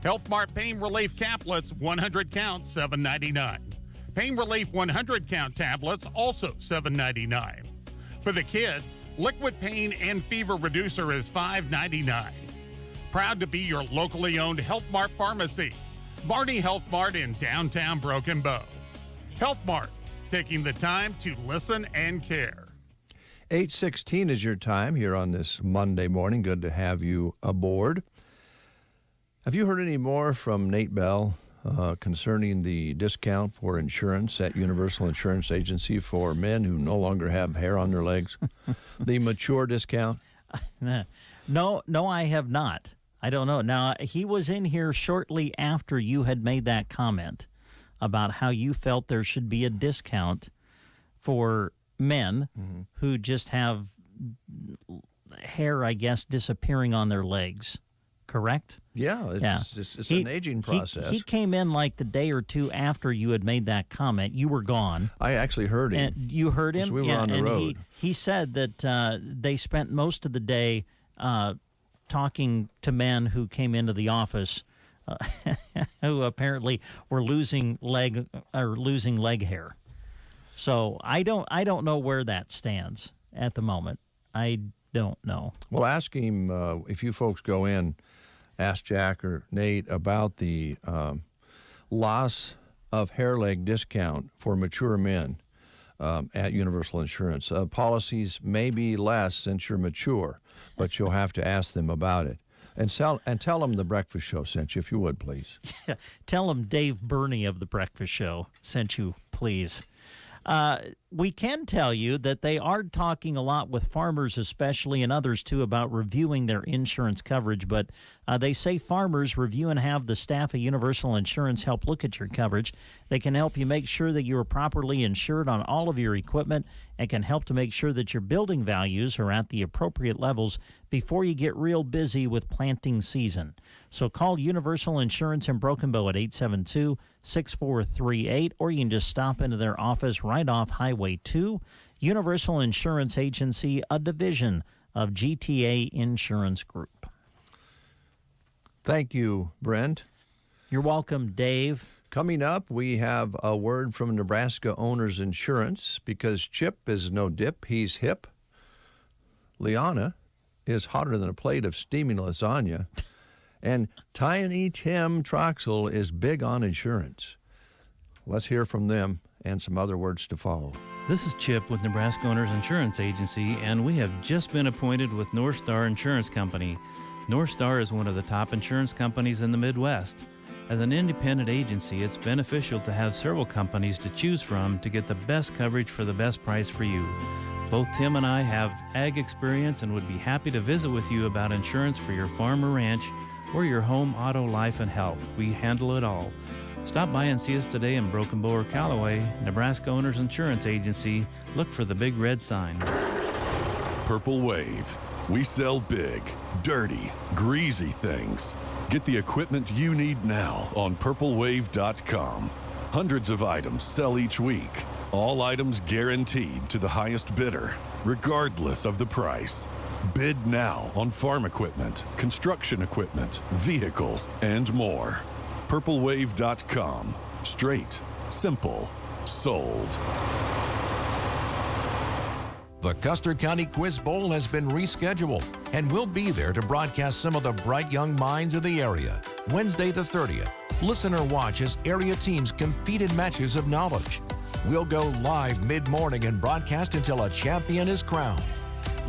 Health Mart Pain Relief Caplets, 100 count, $7.99. Pain Relief 100 count tablets, also $7.99. For the kids, Liquid Pain and Fever Reducer is $5.99. Proud to be your locally owned Health Mart pharmacy. Varney Health Mart in downtown Broken Bow. Health Mart, taking the time to listen and care. 8:16 is your time here on this Monday morning. Good to have you aboard. Have you heard any more from Nate Bell concerning the discount for insurance at Universal Insurance Agency for men who no longer have hair on their legs? The mature discount? No, I have not. I don't know. Now, he was in here shortly after you had made that comment about how you felt there should be a discount for men who just have hair, I guess, disappearing on their legs. Correct? Yeah, it's an aging process. He came in like the day or two after you had made that comment. You were gone. I actually heard him. And you heard him? We were on the road. He said that they spent most of the day talking to men who came into the office who apparently were losing leg hair. So I don't know where that stands at the moment. I don't know. Well, ask him if you folks go in, ask Jack or Nate about the loss of hair leg discount for mature men at Universal Insurance. Policies may be less since you're mature, but you'll have to ask them about it. And tell them the Breakfast Show sent you, if you would, please. Yeah, tell them Dave Burney of the Breakfast Show sent you, please. We can tell you that they are talking a lot with farmers especially and others too about reviewing their insurance coverage, but they say farmers review and have the staff at Universal Insurance help look at your coverage. They can help you make sure that you are properly insured on all of your equipment and can help to make sure that your building values are at the appropriate levels before you get real busy with planting season. So call Universal Insurance in Broken Bow at 872-6438, or you can just stop into their office right off Highway 2. Universal Insurance Agency, a division of GTA Insurance Group. Thank you, Brent. You're welcome, Dave. Coming up, we have a word from Nebraska Owners Insurance, because Chip is no dip, he's hip. Liana is hotter than a plate of steaming lasagna. And Tiny Tim Troxel is big on insurance. Let's hear from them and some other words to follow. This is Chip with Nebraska Owners Insurance Agency, and we have just been appointed with Northstar Insurance Company. Northstar is one of the top insurance companies in the Midwest. As an independent agency, it's beneficial to have several companies to choose from to get the best coverage for the best price for you. Both Tim and I have ag experience and would be happy to visit with you about insurance for your farm or ranch or your home, auto, life, and health. We handle it all. Stop by and see us today in Broken Bow or Callaway. Nebraska Owners Insurance Agency. Look for the big red sign. Purple Wave. We sell big, dirty, greasy things. Get the equipment you need now on purplewave.com. Hundreds of items sell each week. All items guaranteed to the highest bidder, regardless of the price. Bid now on farm equipment, construction equipment, vehicles, and more. purplewave.com. Straight, simple, sold. The Custer County Quiz Bowl has been rescheduled, and we'll be there to broadcast some of the bright young minds of the area. Wednesday the 30th, listen or watch as area teams compete in matches of knowledge. We'll go live mid-morning and broadcast until a champion is crowned.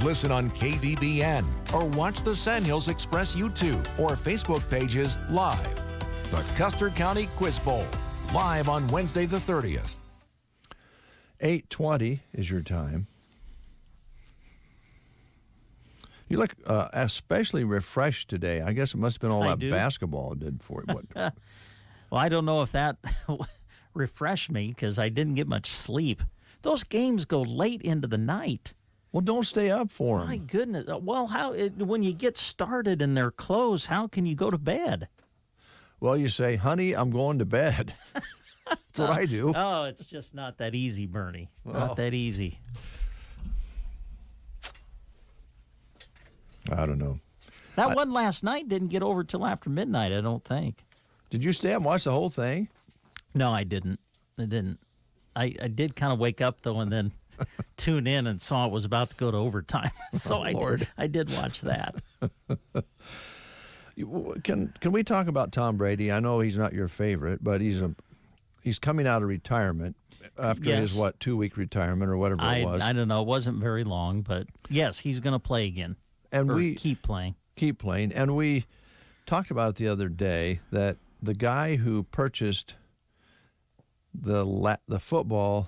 Listen on KBBN or watch the Sandhills Express YouTube or Facebook pages live. The Custer County Quiz Bowl, live on Wednesday the 30th. 8:20 is your time. You look especially refreshed today. I guess it must have been all that basketball did for you. Well, I don't know if that refreshed me because I didn't get much sleep. Those games go late into the night. Well, don't stay up for them. My goodness. Well, when you get started and they're closed, how can you go to bed? Well, you say, honey, I'm going to bed. That's what I do. Oh, it's just not that easy, Bernie. Not that easy. I don't know. That one last night didn't get over till after midnight, I don't think. Did you stay up and watch the whole thing? No, I didn't. I did kind of wake up, though, and then tune in and saw it was about to go to overtime. So I did watch that. Can we talk about Tom Brady? I know he's not your favorite, but he's coming out of retirement after his 2-week retirement or whatever it was. I don't know. It wasn't very long, but yes, he's going to play again. And we keep playing. And we talked about it the other day that the guy who purchased the football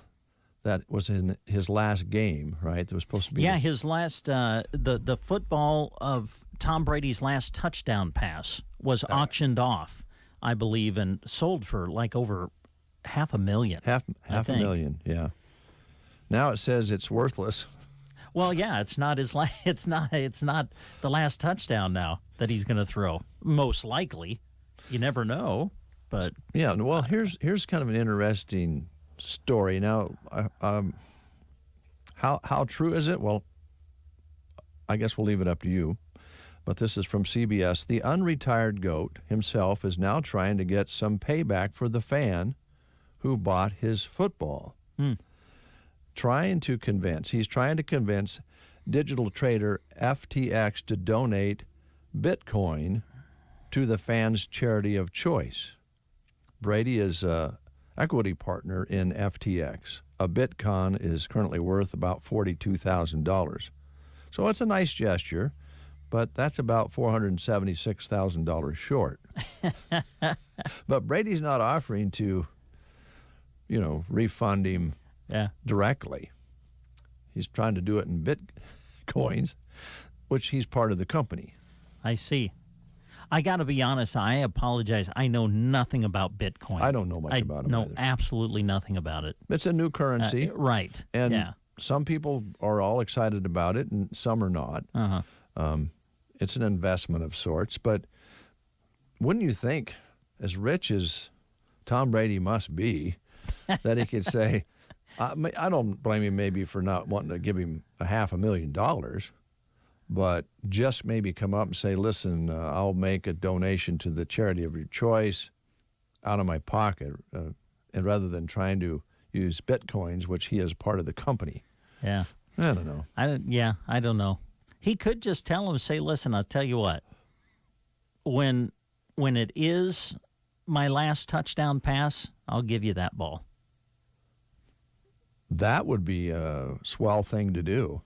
that was in his last game, right? That was supposed to be his last the football of Tom Brady's last touchdown pass was auctioned off, I believe, and sold for like over $500,000. Half a million, yeah. Now it says it's worthless. Well, yeah, it's not it's not the last touchdown now that he's going to throw. Most likely, you never know. But yeah, well, here's kind of an interesting story. Now, how true is it? Well, I guess we'll leave it up to you. But this is from CBS. The unretired GOAT himself is now trying to get some payback for the fan who bought his football. He's trying to convince digital trader FTX to donate Bitcoin to the fan's charity of choice. Brady is an equity partner in FTX. A Bitcoin is currently worth about $42,000. So it's a nice gesture, but that's about $476,000 short. But Brady's not offering to, refund him directly. He's trying to do it in Bitcoins, which he's part of the company. I see. I got to be honest. I apologize. I know nothing about Bitcoin. I don't know much about it. No, absolutely nothing about it. It's a new currency. Right. And some people are all excited about it, and some are not. It's an investment of sorts. But wouldn't you think, as rich as Tom Brady must be, that he could say, I don't blame him maybe for not wanting to give him $500,000, but just maybe come up and say, listen, I'll make a donation to the charity of your choice out of my pocket, and rather than trying to use Bitcoins, which he is part of the company. Yeah. I don't know. I don't know. He could just tell him, say, listen, I'll tell you what, when it is my last touchdown pass, I'll give you that ball. That would be a swell thing to do.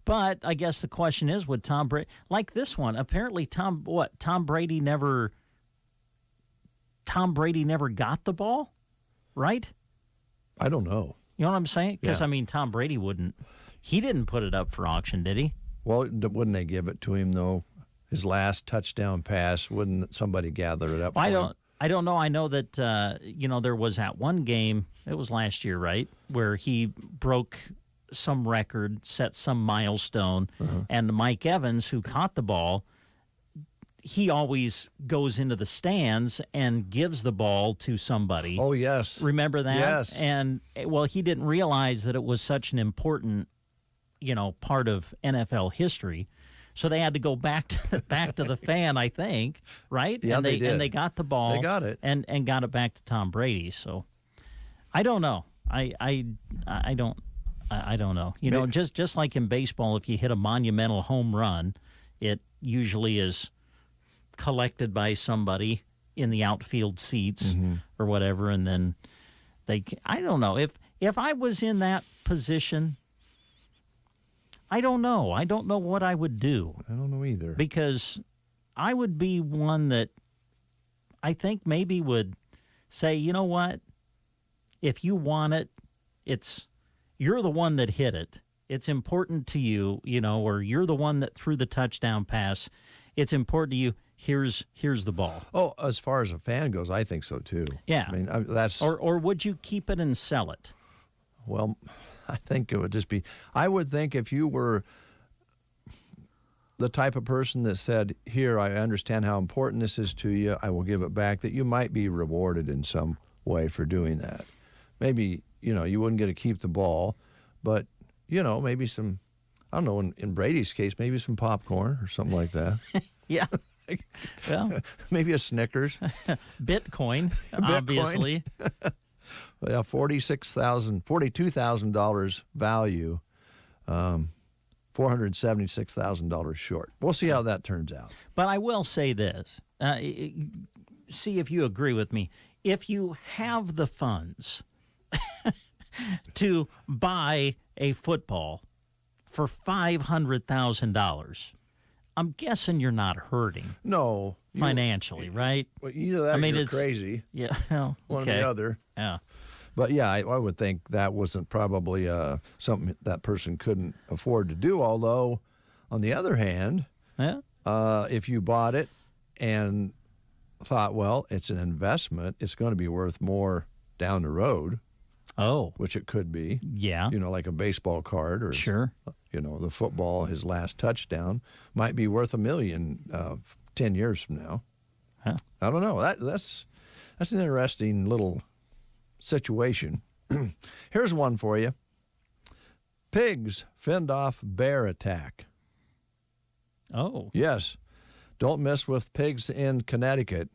But I guess the question is, would Tom Brady, like this one, apparently Tom Brady never got the ball, right? I don't know. You know what I'm saying? Because, Tom Brady he didn't put it up for auction, did he? Well, wouldn't they give it to him, though? His last touchdown pass, wouldn't somebody gather it up for him? I don't know. I know that, there was that one game, it was last year, right, where he broke some record, set some milestone, and Mike Evans, who caught the ball, he always goes into the stands and gives the ball to somebody. Oh, yes. Remember that? Yes. And, he didn't realize that it was such an important, part of NFL history. So they had to go back to the fan, I think, right? Yeah, and they did. And they got the ball. They got it. And got it back to Tom Brady. So I don't know. I don't I don't know. You know, just like in baseball, if you hit a monumental home run, it usually is collected by somebody in the outfield seats or whatever, and then I don't know. If I was in that position, I don't know. I don't know what I would do. I don't know either. Because I would be one that I think maybe would say, you know what? If you want it, you're the one that hit it. It's important to you, you know, or you're the one that threw the touchdown pass. It's important to you. Here's the ball. Oh, as far as a fan goes, I think so too. Yeah. I mean, that's or would you keep it and sell it? Well, I think it would just be. I would think if you were the type of person that said, "Here, I understand how important this is to you. I will give it back," that you might be rewarded in some way for doing that. Maybe, you know, you wouldn't get to keep the ball, but, you know, maybe some, I don't know, in Brady's case, maybe some popcorn or something like that. Yeah. Well, maybe a Snickers. Bitcoin, obviously. Yeah, $42,000 value, $476,000 short. We'll see how that turns out. But I will say this. See if you agree with me. If you have the funds to buy a football for $500,000, I'm guessing you're not hurting. No. Financially, right? Well, either that or you're crazy. Yeah. Well, one or the other. Yeah. But yeah, I would think that wasn't probably something that person couldn't afford to do. Although, on the other hand, if you bought it and thought, well, it's an investment, it's going to be worth more down the road. Oh. Which it could be. Yeah. You know, like a baseball card or, sure, you know, the football, his last touchdown, might be worth $1 million 10 years from now. Huh. I don't know. That's an interesting little situation. Here's one for you. Pigs fend off bear attack. Oh. Yes. Don't mess with pigs in Connecticut.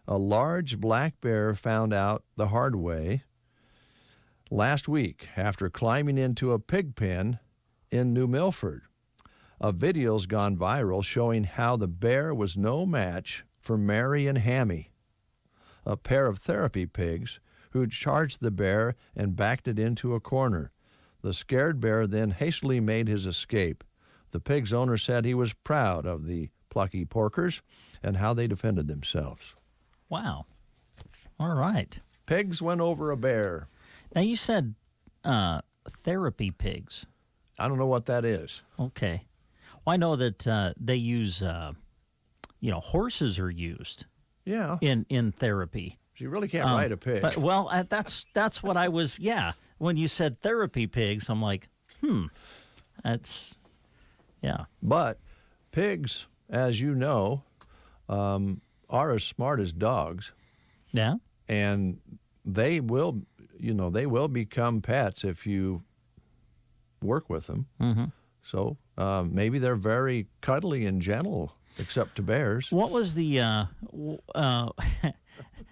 A large black bear found out the hard way last week after climbing into a pig pen in New Milford. A video's gone viral showing how the bear was no match for Mary and Hammy, a pair of therapy pigs who charged the bear and backed it into a corner. The scared bear then hastily made his escape. The pig's owner said he was proud of the plucky porkers and how they defended themselves. Wow. All right. Pigs went over a bear. Now, you said therapy pigs. I don't know what that is. Okay. Well, I know that they use, horses are used. Yeah. In therapy. So you really can't ride a pig. But, well, that's what I was, yeah. When you said therapy pigs, I'm like, that's, yeah. But pigs, as you know, are as smart as dogs. Yeah. And they will become pets if you work with them. Mm-hmm. So maybe they're very cuddly and gentle, except to bears. What was the,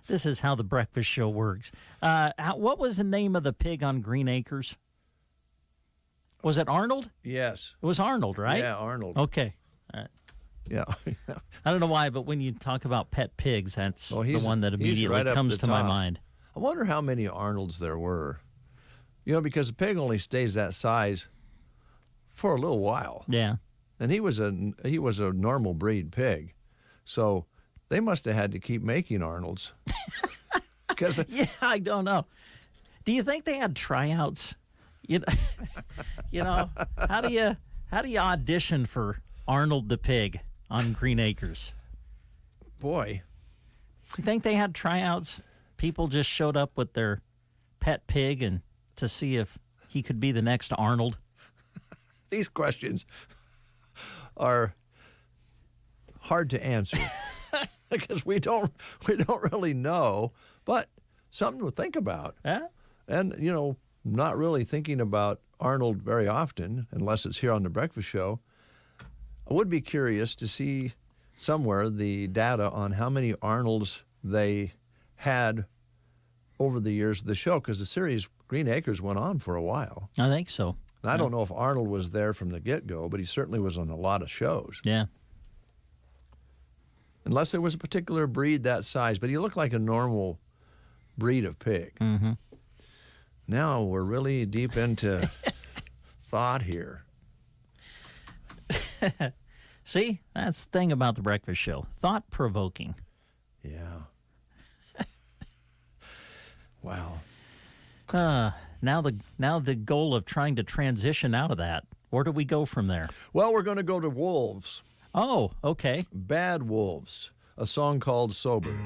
this is how the breakfast show works. What was the name of the pig on Green Acres? Was it Arnold? Yes. It was Arnold, right? Yeah, Arnold. Okay. All right. Yeah. I don't know why, but when you talk about pet pigs, that's the one that immediately right comes to my mind. I wonder how many Arnolds there were. You know, because a pig only stays that size for a little while. Yeah. And he was a normal breed pig. So they must have had to keep making Arnolds. Yeah, I don't know. Do you think they had tryouts? You know, how do you audition for Arnold the pig on Green Acres? Boy. You think they had tryouts? People just showed up with their pet pig and to see if he could be the next Arnold? These questions are hard to answer because we don't really know, but something to think about. Yeah. And, you know, not really thinking about Arnold very often, unless it's here on the breakfast show. I would be curious to see somewhere the data on how many Arnolds they had over the years of the show, because the series Green Acres went on for a while. I think so. And I don't know if Arnold was there from the get-go, but he certainly was on a lot of shows. Yeah. Unless it was a particular breed that size, but he looked like a normal breed of pig. Mm-hmm. Now we're really deep into thought here. See, that's the thing about the breakfast show. Thought-provoking. Yeah. Wow. Now the goal of trying to transition out of that. Where do we go from there? Well, we're going to go to Wolves. Oh, okay. Bad Wolves, a song called Sober.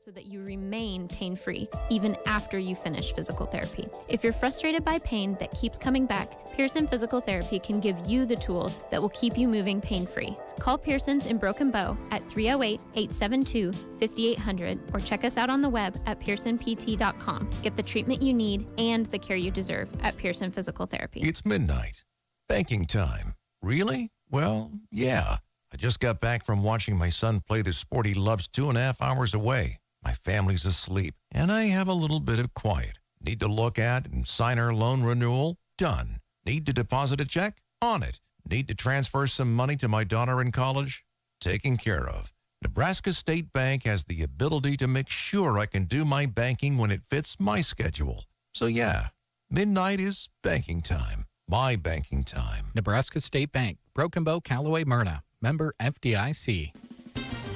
So that you remain pain-free even after you finish physical therapy. If you're frustrated by pain that keeps coming back, Pearson Physical Therapy can give you the tools that will keep you moving pain-free. Call Pearson's in Broken Bow at 308-872-5800 or check us out on the web at pearsonpt.com. Get the treatment you need and the care you deserve at Pearson Physical Therapy. It's midnight. Banking time. Really? Well, yeah. I just got back from watching my son play the sport he loves 2.5 hours away. My family's asleep, and I have a little bit of quiet. Need to look at and sign our loan renewal? Done. Need to deposit a check? On it. Need to transfer some money to my daughter in college? Taken care of. Nebraska State Bank has the ability to make sure I can do my banking when it fits my schedule. So yeah, midnight is banking time. My banking time. Nebraska State Bank, Broken Bow, Callaway, Myrna. Member FDIC.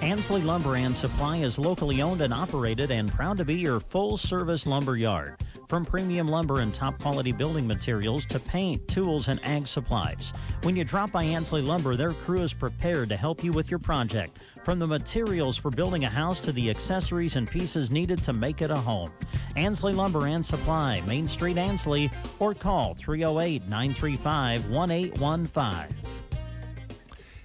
Ansley Lumber and Supply is locally owned and operated and proud to be your full-service lumber yard. From premium lumber and top-quality building materials to paint, tools, and ag supplies. When you drop by Ansley Lumber, their crew is prepared to help you with your project. From the materials for building a house to the accessories and pieces needed to make it a home. Ansley Lumber and Supply, Main Street, Ansley, or call 308-935-1815.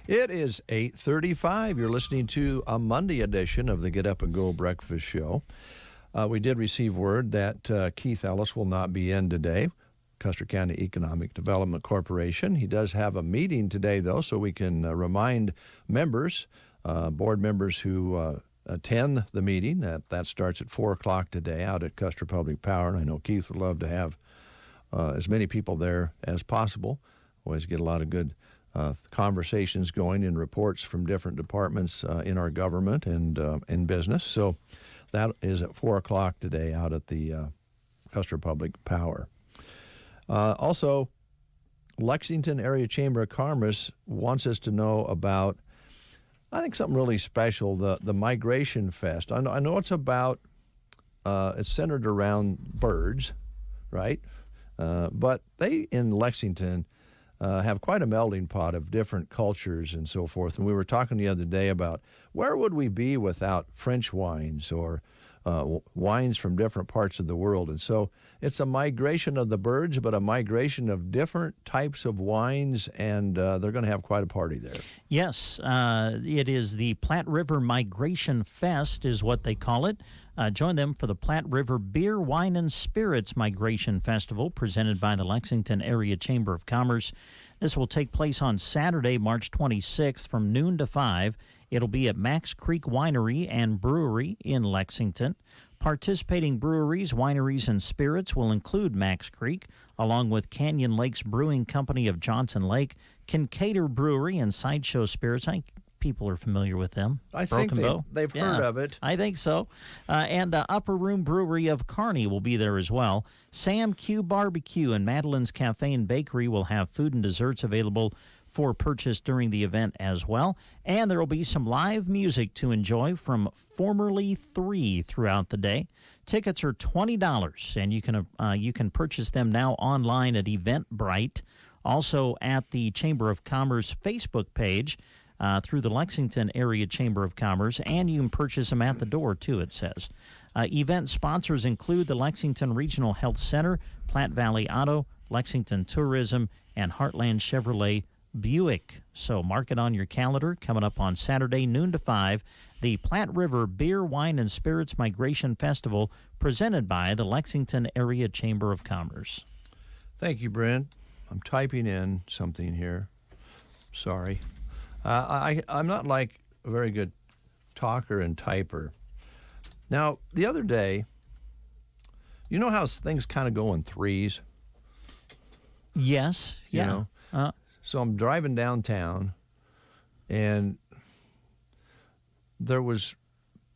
It is 8:35. You're listening to a Monday edition of the Get Up and Go Breakfast Show. We did receive word that Keith Ellis will not be in today, Custer County Economic Development Corporation. He does have a meeting today, though, so we can remind members, board members who attend the meeting, that starts at 4 o'clock today out at Custer Public Power. And I know Keith would love to have as many people there as possible. Always get a lot of good conversations going and reports from different departments in our government and in business. So that is at 4 o'clock today out at the Custer Public Power. Also, Lexington Area Chamber of Commerce wants us to know about, I think, something really special, the Migration Fest. I know it's about, it's centered around birds, right? But they, in Lexington, have quite a melding pot of different cultures and so forth. And we were talking the other day about where would we be without French wines or wines from different parts of the world. And so it's a migration of the birds, but a migration of different types of wines, and they're going to have quite a party there. Yes, it is the Platte River Migration Fest is what they call it. Join them for the Platte River Beer, Wine, and Spirits Migration Festival presented by the Lexington Area Chamber of Commerce. This will take place on Saturday, March 26th from noon to 5. It'll be at Max Creek Winery and Brewery in Lexington. Participating breweries, wineries, and spirits will include Max Creek, along with Canyon Lakes Brewing Company of Johnson Lake, Kincaidor Brewery, and Sideshow Spirits. I think people are familiar with them. I think they've heard of it. I think so. And Upper Room Brewery of Kearney will be there as well. Sam Q Barbecue and Madeline's Cafe and Bakery will have food and desserts available for purchase during the event as well. And there will be some live music to enjoy from Formerly 3 throughout the day. Tickets are $20, and you can purchase them now online at Eventbrite, also at the Chamber of Commerce Facebook page, through the Lexington Area Chamber of Commerce, and you can purchase them at the door, too, it says. Event sponsors include the Lexington Regional Health Center, Platte Valley Auto, Lexington Tourism, and Heartland Chevrolet Buick. So mark it on your calendar. Coming up on Saturday, noon to 5, the Platte River Beer, Wine, and Spirits Migration Festival presented by the Lexington Area Chamber of Commerce. Thank you, Brent. I'm typing in something here. Sorry. I'm not like a very good talker and typer. Now, the other day, you know how things kind of go in threes? Yes. Yeah. You know? So I'm driving downtown, and it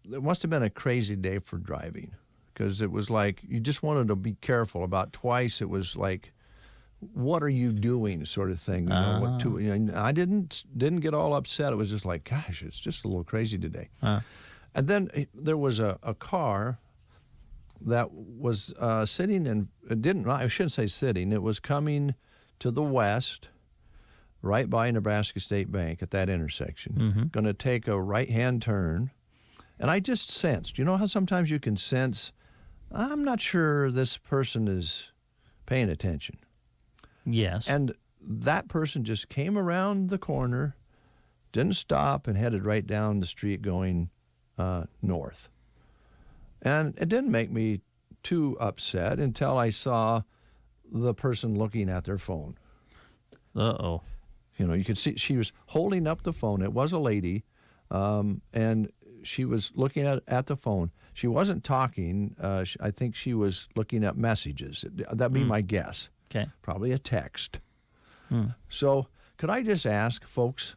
must have been a crazy day for driving, because it was like you just wanted to be careful. About twice it was like, what are you doing, sort of thing. I didn't get all upset. It was just like, gosh, it's just a little crazy today. And then there was a car that was sitting and I shouldn't say sitting. It was coming to the west, right by Nebraska State Bank at that intersection, going to take a right-hand turn. And I just sensed, you know how sometimes you can sense, I'm not sure this person is paying attention. Yes. And that person just came around the corner, didn't stop, and headed right down the street going north. And it didn't make me too upset until I saw the person looking at their phone. Uh-oh. You know, you could see she was holding up the phone. It was a lady, and she was looking at the phone. She wasn't talking. I think she was looking at messages. That'd be my guess. Okay. Probably a text. So could I just ask, folks,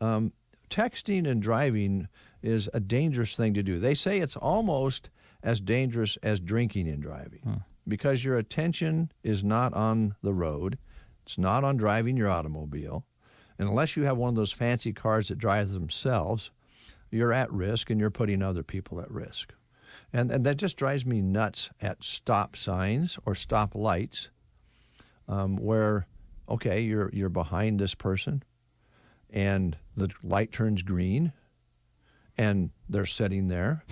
texting and driving is a dangerous thing to do. They say it's almost as dangerous as drinking and driving because your attention is not on the road. It's not on driving your automobile. And unless you have one of those fancy cars that drive themselves, you're at risk and you're putting other people at risk. And that just drives me nuts at stop signs or stop lights where, okay, you're behind this person and the light turns green and they're sitting there,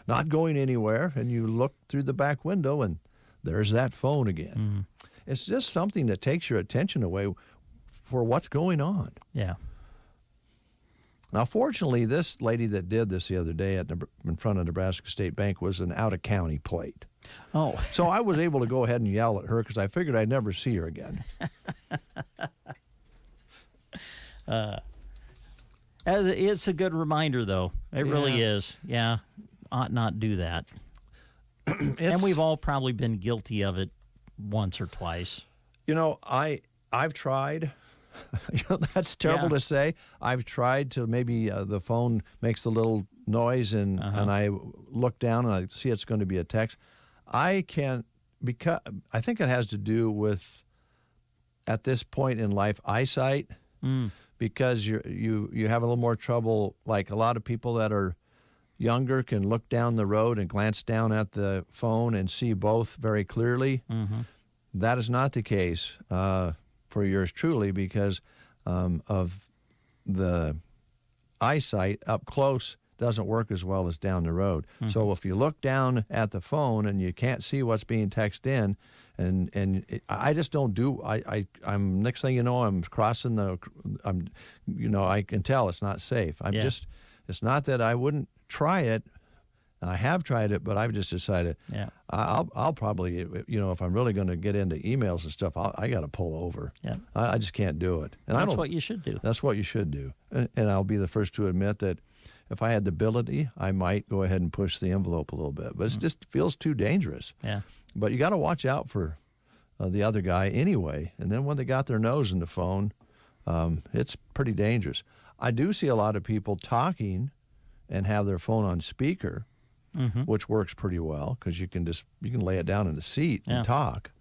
not going anywhere, and you look through the back window and there's that phone again. It's just something that takes your attention away for what's going on. Yeah. Now, fortunately, this lady that did this the other day in front of Nebraska State Bank was an out-of-county plate. Oh. So I was able to go ahead and yell at her because I figured I'd never see her again. It's a good reminder, though. It really is. Yeah. Ought not do that. And we've all probably been guilty of it once or twice. You know, I've tried. You know, that's terrible to say. I've tried to maybe the phone makes a little noise and I look down and I see it's going to be a text. I can't, because I think it has to do with, at this point in life, eyesight, because you have a little more trouble. Like a lot of people that are younger can look down the road and glance down at the phone and see both very clearly. That is not the case for yours truly because of the eyesight up close doesn't work as well as down the road. So if you look down at the phone and you can't see what's being texted in, I just don't do. I'm next thing you know, I'm crossing I can tell it's not safe. It's not that I wouldn't try it. And I have tried it, but I've just decided I'll probably, if I'm really going to get into emails and stuff, I got to pull over. Yeah. I just can't do it. And that's what you should do. That's what you should do. And I'll be the first to admit that if I had the ability, I might go ahead and push the envelope a little bit. But it just feels too dangerous. Yeah. But you got to watch out for the other guy anyway. And then when they got their nose in the phone, it's pretty dangerous. I do see a lot of people talking and have their phone on speaker, which works pretty well because you can lay it down in the seat and talk.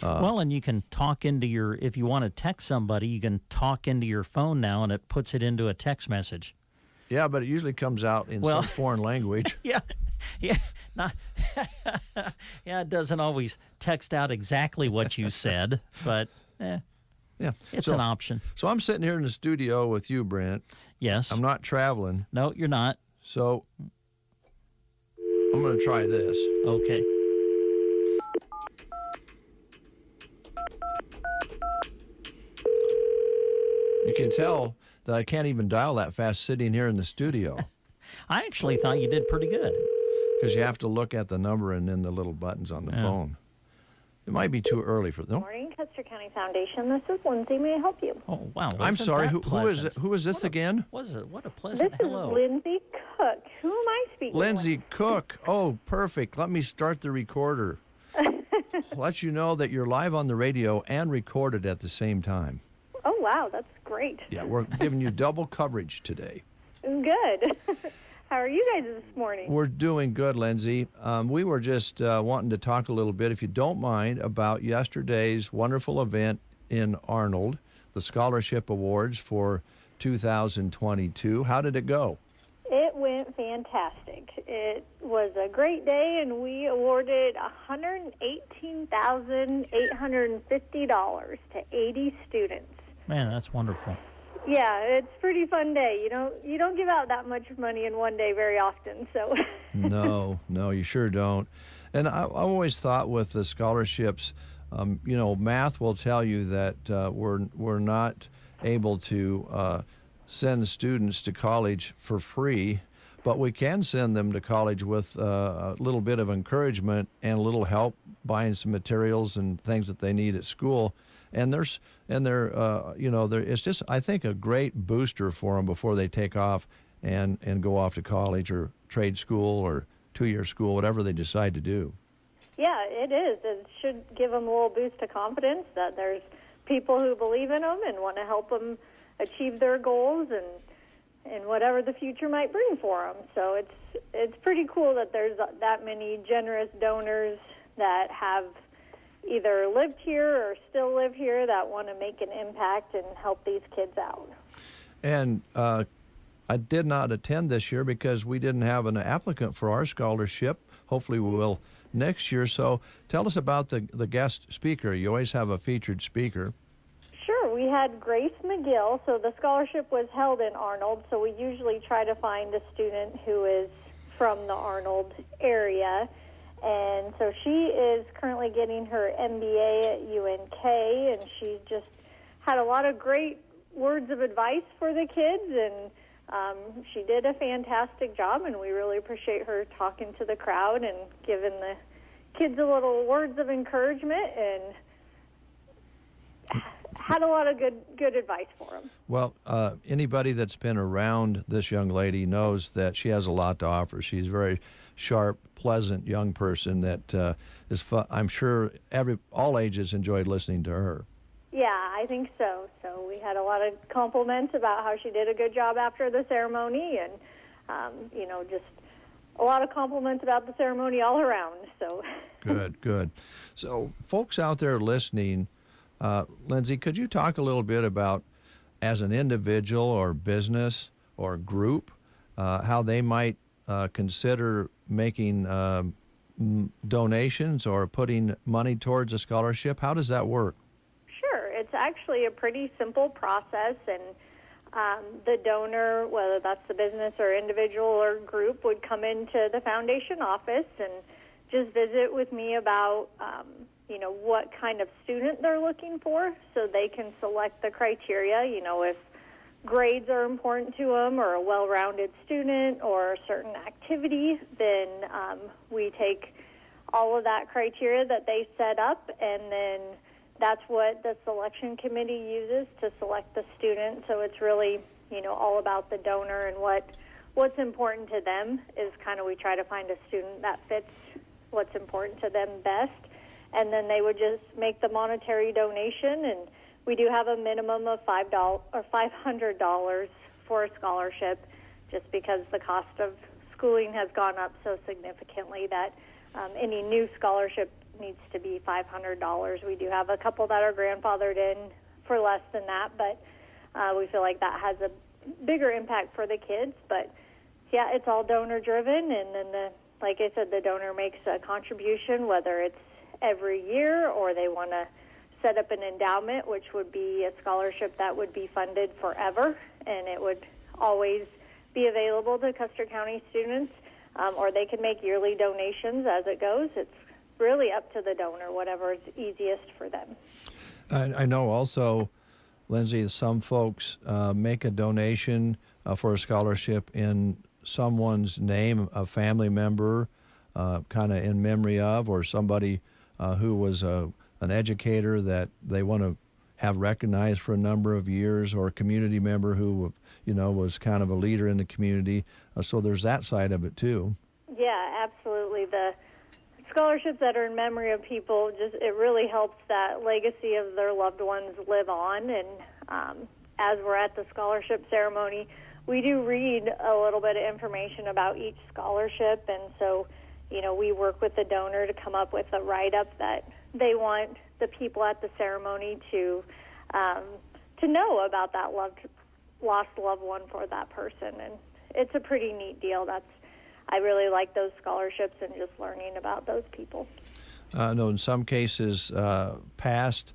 And you can talk into if you want to text somebody, you can talk into your phone now and it puts it into a text message. Yeah, but it usually comes out in some foreign language. Yeah, it doesn't always text out exactly what you said, but it's an option. So I'm sitting here in the studio with you, Brent. Yes. I'm not traveling. No, you're not. So I'm going to try this. Okay. You can tell that I can't even dial that fast sitting here in the studio. I actually thought you did pretty good. Because you have to look at the number and then the little buttons on the phone. It might be too early for them. Good morning, Custer County Foundation. This is Lindsay. May I help you? Oh, wow. I'm sorry. Who is this again? What a pleasant hello. This is Lindsay Cook. Who am I speaking Lindsay with? Cook. Oh, perfect. Let me start the recorder. Let you know that you're live on the radio and recorded at the same time. Oh, wow. That's great. Yeah, we're giving you double coverage today. Good. How are you guys this morning? We're doing good, Lindsay. We were just wanting to talk a little bit, if you don't mind, about yesterday's wonderful event in Arnold, the Scholarship Awards for 2022. How did it go? It went fantastic. It was a great day, and we awarded $118,850 to 80 students. Man, that's wonderful. Yeah, it's a pretty fun day. You don't give out that much money in one day very often. So. No, you sure don't. And I always thought with the scholarships, math will tell you that we're not able to send students to college for free, but we can send them to college with a little bit of encouragement and a little help buying some materials and things that they need at school. And it's just, I think, a great booster for them before they take off and go off to college or trade school or two-year school, whatever they decide to do. Yeah, it is. It should give them a little boost of confidence that there's people who believe in them and want to help them achieve their goals and whatever the future might bring for them. So it's pretty cool that there's that many generous donors that have either lived here or still live here that want to make an impact and help these kids out. And I I did not attend this year because we didn't have an applicant for our scholarship. Hopefully we will next year. So tell us about the guest speaker. You always have a featured speaker. Sure. We had Grace McGill. So the scholarship was held in Arnold, so we usually try to find a student who is from the Arnold area. And so she is currently getting her MBA at UNK, and she just had a lot of great words of advice for the kids, and she did a fantastic job, and we really appreciate her talking to the crowd and giving the kids a little words of encouragement, and had a lot of good advice for them. Well, anybody that's been around this young lady knows that she has a lot to offer. She's a very sharp, pleasant young person that is fun. I'm sure all ages enjoyed listening to her. Yeah, I think so. So we had a lot of compliments about how she did a good job after the ceremony, and just a lot of compliments about the ceremony all around. So good. So folks out there listening, Lindsay, could you talk a little bit about, as an individual or business or group, how they might consider making donations or putting money towards a scholarship? How does that work? Sure. It's actually a pretty simple process, and the donor, whether that's the business or individual or group, would come into the foundation office and just visit with me about what kind of student they're looking for, so they can select the criteria. If grades are important to them, or a well-rounded student, or a certain activity, then we take all of that criteria that they set up, and then that's what the selection committee uses to select the student. So it's really, all about the donor, and what's important to them is we try to find a student that fits what's important to them best. And then they would just make the monetary donation, and we do have a minimum of $500 for a scholarship, just because the cost of schooling has gone up so significantly that any new scholarship needs to be $500. We do have a couple that are grandfathered in for less than that, but we feel like that has a bigger impact for the kids. But yeah, it's all donor driven, and then like I said, the donor makes a contribution, whether it's every year or they want to set up an endowment, which would be a scholarship that would be funded forever, and it would always be available to Custer County students, or they can make yearly donations as it goes. It's really up to the donor, whatever is easiest for them. I know also, Lindsay, some folks make a donation for a scholarship in someone's name, a family member, kind of in memory of, or somebody who was an educator that they want to have recognized for a number of years, or a community member who, was kind of a leader in the community. So there's that side of it too. Yeah, absolutely. The scholarships that are in memory of people, it really helps that legacy of their loved ones live on. And as we're at the scholarship ceremony, we do read a little bit of information about each scholarship, and so we work with the donor to come up with a write-up that they want the people at the ceremony to know about that lost loved one for that person. And it's a pretty neat deal. I really like those scholarships and just learning about those people. I know in some cases, past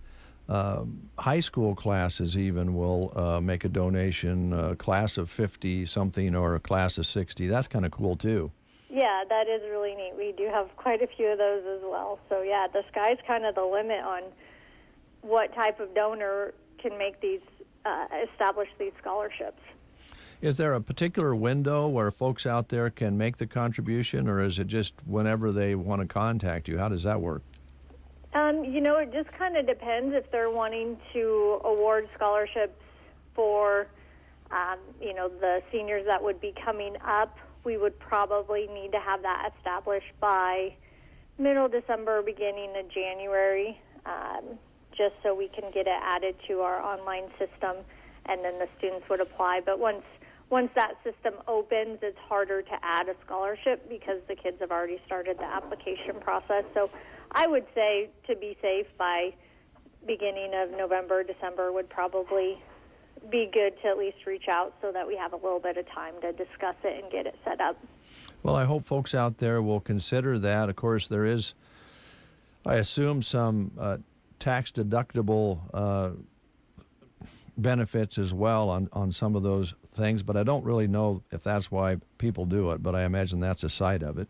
high school classes even will make a donation, a class of 50-something or a class of 60. That's kind of cool, too. Yeah, that is really neat. We do have quite a few of those as well. So, yeah, the sky's kind of the limit on what type of donor can make these, establish these scholarships. Is there a particular window where folks out there can make the contribution, or is it just whenever they want to contact you? How does that work? It just kind of depends. If they're wanting to award scholarships for, the seniors that would be coming up, we would probably need to have that established by middle December, beginning of January, just so we can get it added to our online system, and then the students would apply. But once that system opens, it's harder to add a scholarship because the kids have already started the application process. So I would say, to be safe, by beginning of November, December would probably be good to at least reach out so that we have a little bit of time to discuss it and get it set up. Well, I hope folks out there will consider that. Of course, there is, I assume, some tax-deductible benefits as well on some of those things, but I don't really know if that's why people do it, but I imagine that's a side of it.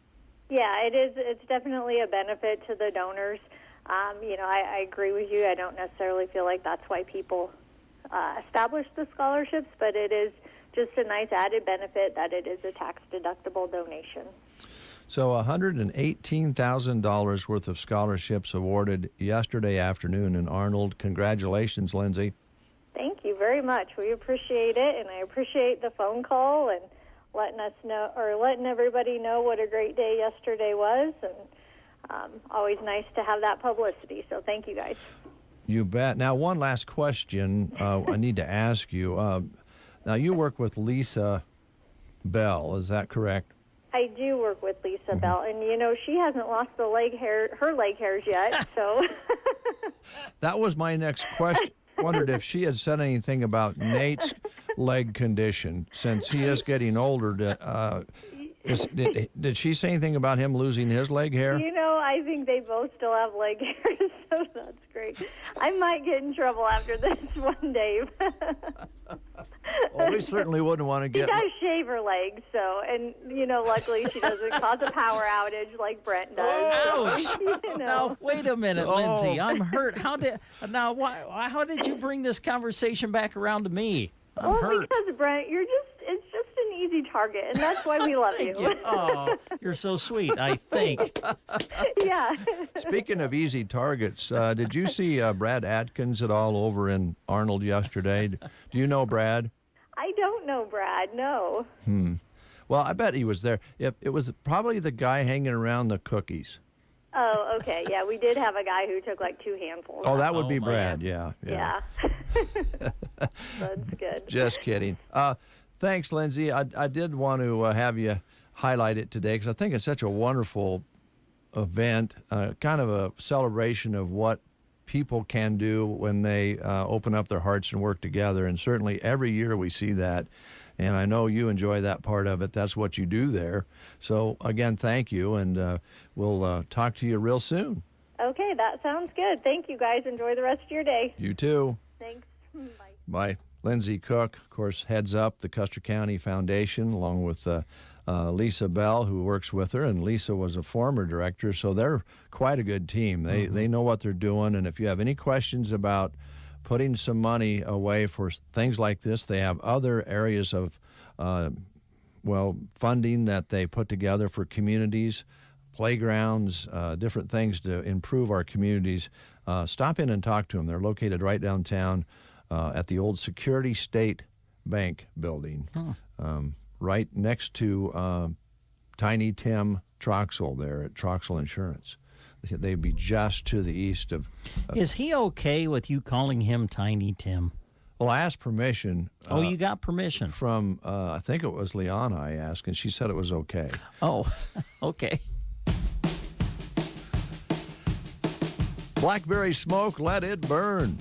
Yeah, it is. It's definitely a benefit to the donors. I agree with you. I don't necessarily feel like that's why people establish the scholarships, but it is just a nice added benefit that it is a tax-deductible donation. So $118,000 worth of scholarships awarded yesterday afternoon in Arnold. Congratulations, Lindsay. Thank you very much. We appreciate it, and I appreciate the phone call and letting us know, or letting everybody know what a great day yesterday was, and always nice to have that publicity. So thank you, guys. You bet. Now, one last question I need to ask you. Now, you work with Lisa Bell, is that correct? I do work with Lisa Bell, and she hasn't lost her leg hairs yet. So that was my next question. Wondered if she had said anything about Nate's leg condition, since he is getting older. Did she say anything about him losing his leg hair? I think they both still have leg hairs, so that's great. I might get in trouble after this one, Dave. Well, we certainly wouldn't want to get... She does shave her legs, so, and, luckily she doesn't cause a power outage like Brent does. Ouch! So, Now, wait a minute, Lindsay. I'm hurt. How did you bring this conversation back around to me? I'm hurt. Because, Brent, it's just an easy target, and that's why we love you. Oh, you're so sweet, I think. Yeah. Speaking of easy targets, did you see Brad Atkins at all over in Arnold yesterday? Do you know Brad? I don't know Brad, no. Well, I bet he was there. It was probably the guy hanging around the cookies. Oh, okay. Yeah, we did have a guy who took like 2 handfuls. Oh, that would be Brad. Yeah. That's good. Just kidding. Thanks, Lindsay. I did want to have you highlight it today because I think it's such a wonderful event, kind of a celebration of what people can do when they open up their hearts and work together. And certainly every year we see that. And I know you enjoy that part of it. That's what you do there. So, again, thank you, and we'll talk to you real soon. Okay, that sounds good. Thank you, guys. Enjoy the rest of your day. You too. Thanks. Bye. Bye. Lindsay Cook, of course, heads up the Custer County Foundation, along with Lisa Bell, who works with her, and Lisa was a former director, so they're quite a good team. They know what they're doing, and if you have any questions about putting some money away for things like this, they have other areas of, funding that they put together for communities, playgrounds, different things to improve our communities. Stop in and talk to them. They're located right downtown at the old Security State Bank building, right next to Tiny Tim Troxel there at Troxel Insurance. They'd be just to the east of... Is he okay with you calling him Tiny Tim? Well, I asked permission. You got permission? From, I think it was Liana I asked, and she said it was okay. Oh, okay. Blackberry smoke, let it burn.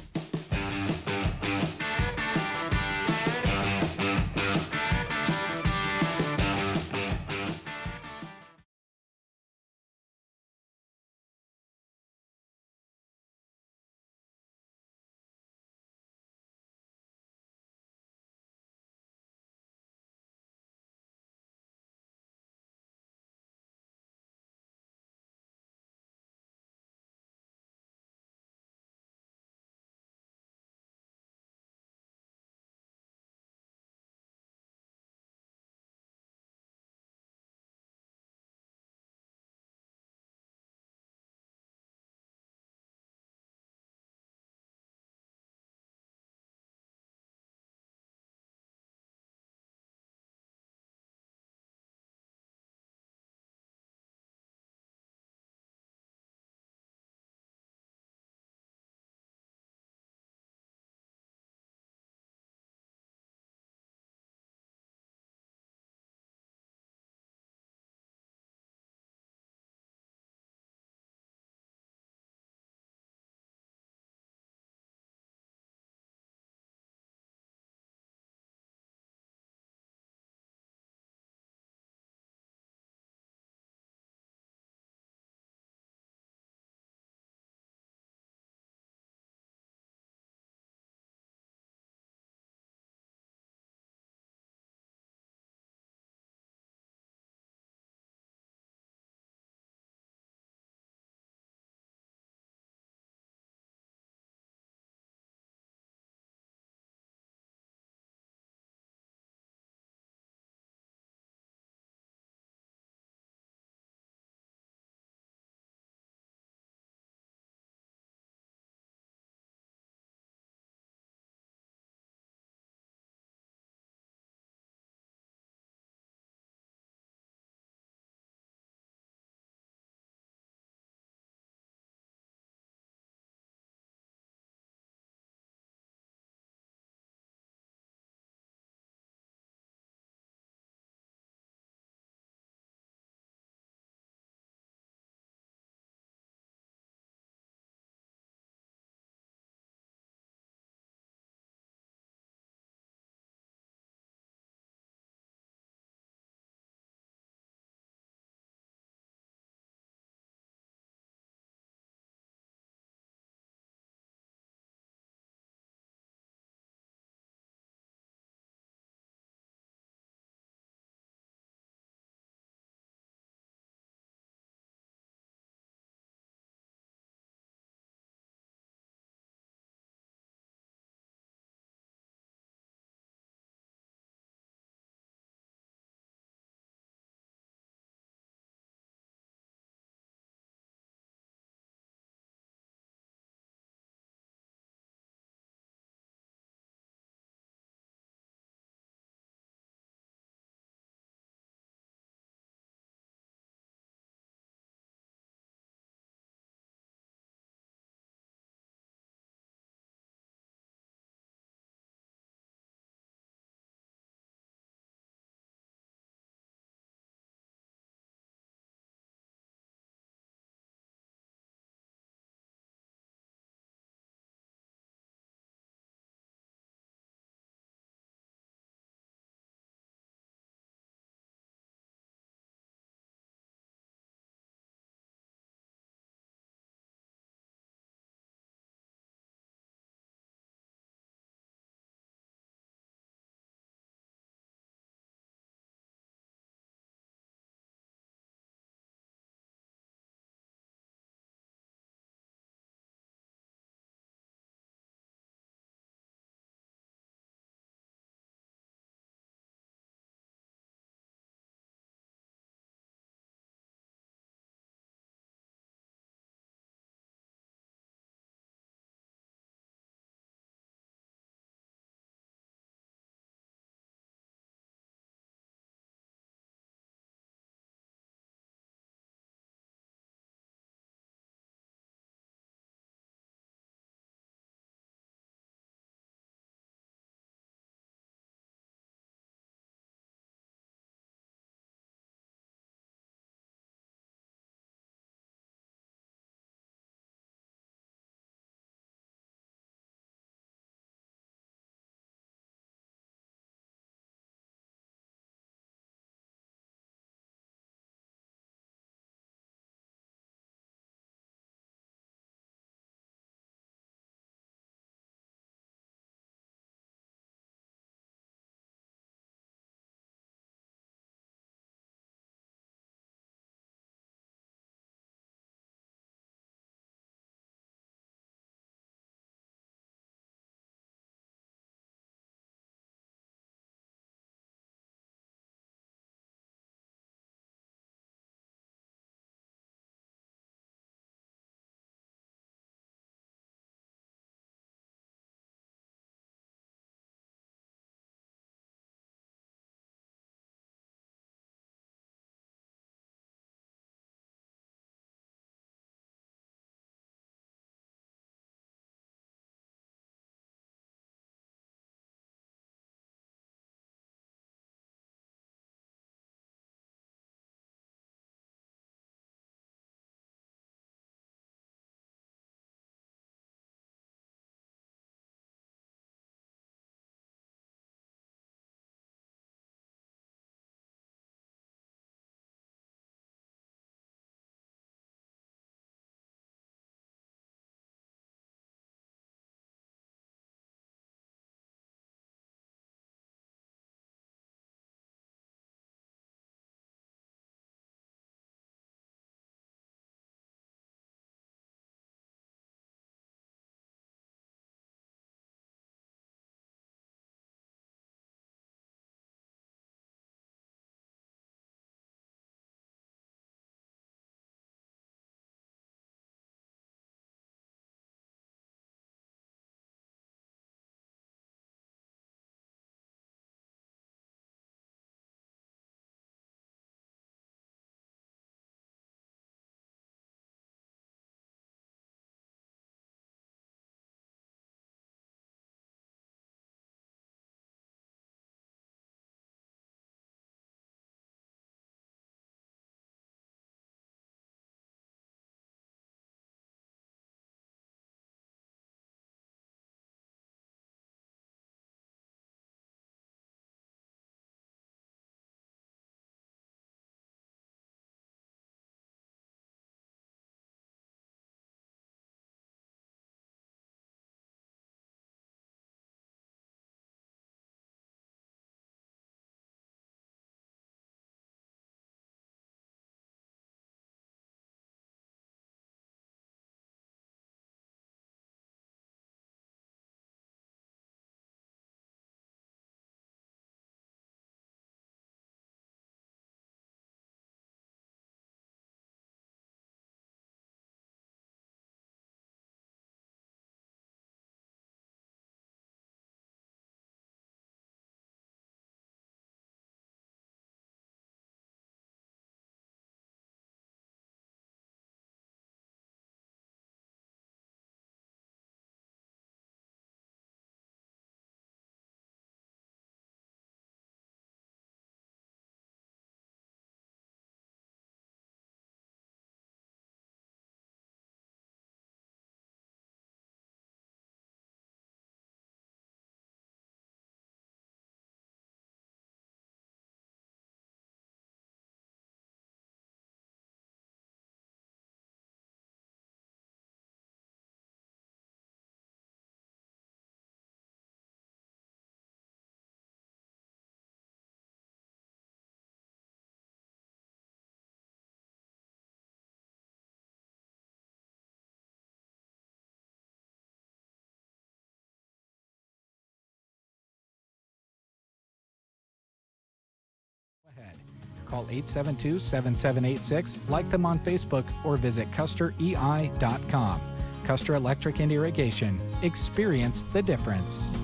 Call 872-7786, like them on Facebook, or visit custerei.com. Custer Electric and Irrigation. Experience the difference.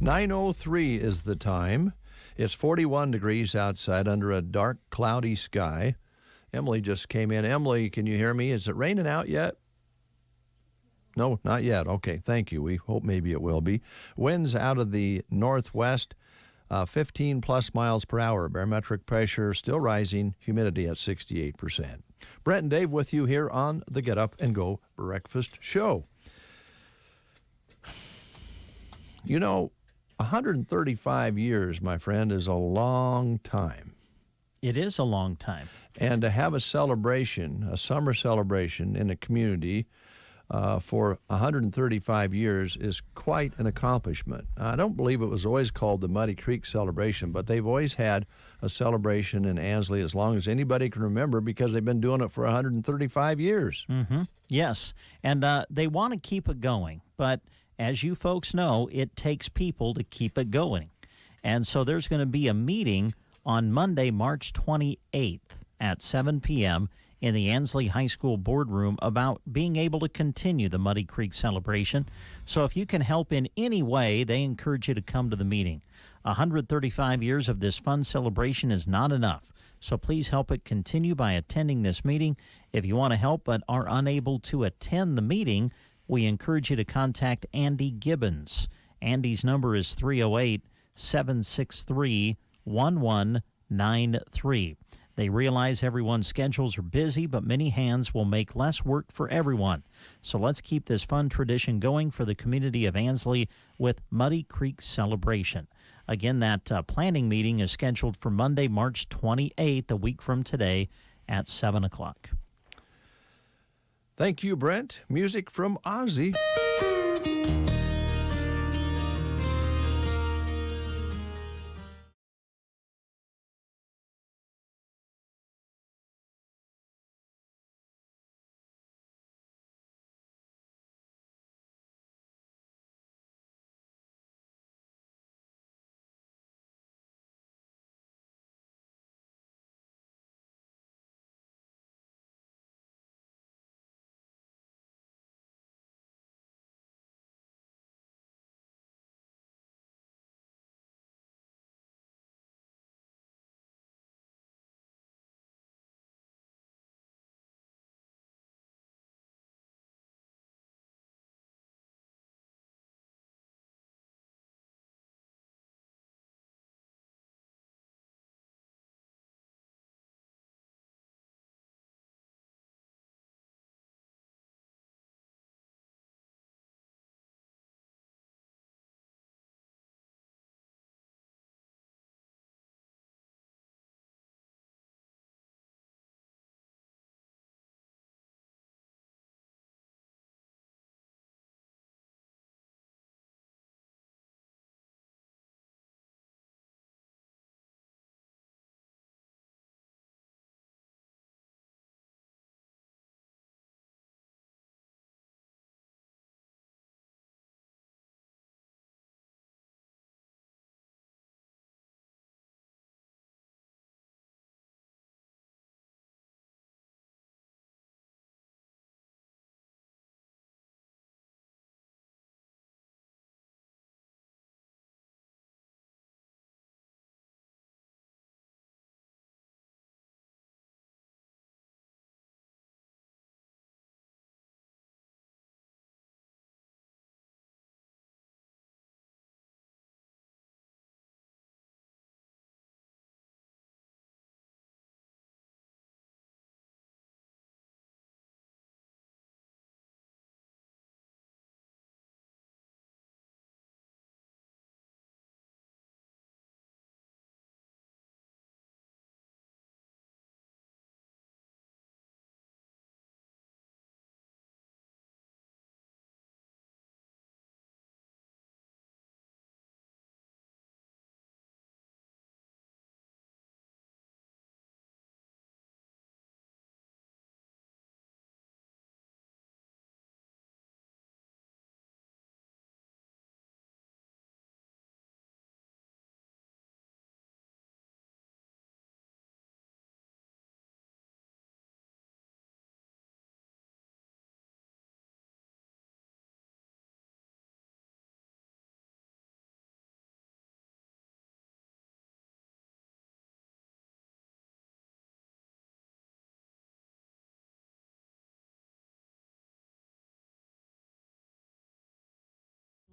9:03 is the time. It's 41 degrees outside under a dark, cloudy sky. Emily just came in. Emily, can you hear me? Is it raining out yet? No, not yet. Okay, thank you. We hope maybe it will be. Winds out of the northwest, 15 plus miles per hour. Barometric pressure still rising. Humidity at 68%. Brent and Dave with you here on the Get Up and Go Breakfast Show. You know, 135 years, my friend, is a long time. It is a long time. And to have a celebration, a summer celebration in a community for 135 years is quite an accomplishment. I don't believe it was always called the Muddy Creek Celebration, but they've always had a celebration in Ansley as long as anybody can remember because they've been doing it for 135 years. Mm-hmm. Yes, and they want to keep it going, but as you folks know, it takes people to keep it going. And so there's going to be a meeting on Monday, March 28th at 7 p.m. in the Ansley High School boardroom about being able to continue the Muddy Creek celebration. So if you can help in any way, they encourage you to come to the meeting. 135 years of this fun celebration is not enough. So please help it continue by attending this meeting. If you want to help but are unable to attend the meeting, we encourage you to contact Andy Gibbons. Andy's number is 308-763-1193. They realize everyone's schedules are busy, but many hands will make less work for everyone. So let's keep this fun tradition going for the community of Ansley with Muddy Creek Celebration. Again, that planning meeting is scheduled for Monday, March 28th, a week from today at 7 o'clock. Thank you, Brent. Music from Ozzy.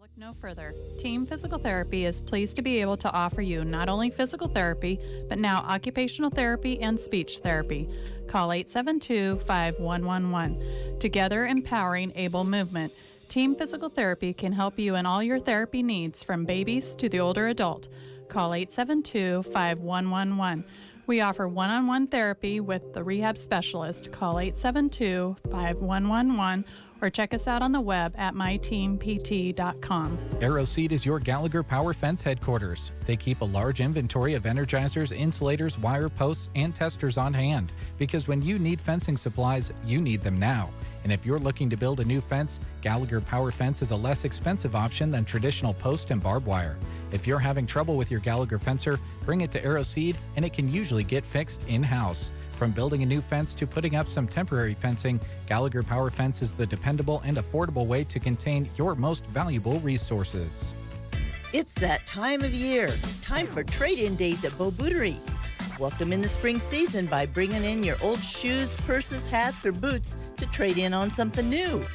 Look no further. Team Physical Therapy is pleased to be able to offer you not only physical therapy, but now occupational therapy and speech therapy. Call 872-5111. Together empowering able movement. Team Physical Therapy can help you in all your therapy needs from babies to the older adult. Call 872-5111. We offer one-on-one therapy with the rehab specialist. Call 872-5111 or check us out on the web at myteampt.com. Aeroseed is your Gallagher Power Fence headquarters. They keep a large inventory of energizers, insulators, wire posts, and testers on hand because when you need fencing supplies, you need them now. And if you're looking to build a new fence, Gallagher Power Fence is a less expensive option than traditional post and barbed wire. If you're having trouble with your Gallagher fencer, bring it to Aeroseed and it can usually get fixed in-house. From building a new fence to putting up some temporary fencing, Gallagher Power Fence is the dependable and affordable way to contain your most valuable resources. It's that time of year. Time for trade-in days at Beaubootery. Welcome in the spring season by bringing in your old shoes, purses, hats, or boots to trade in on something new.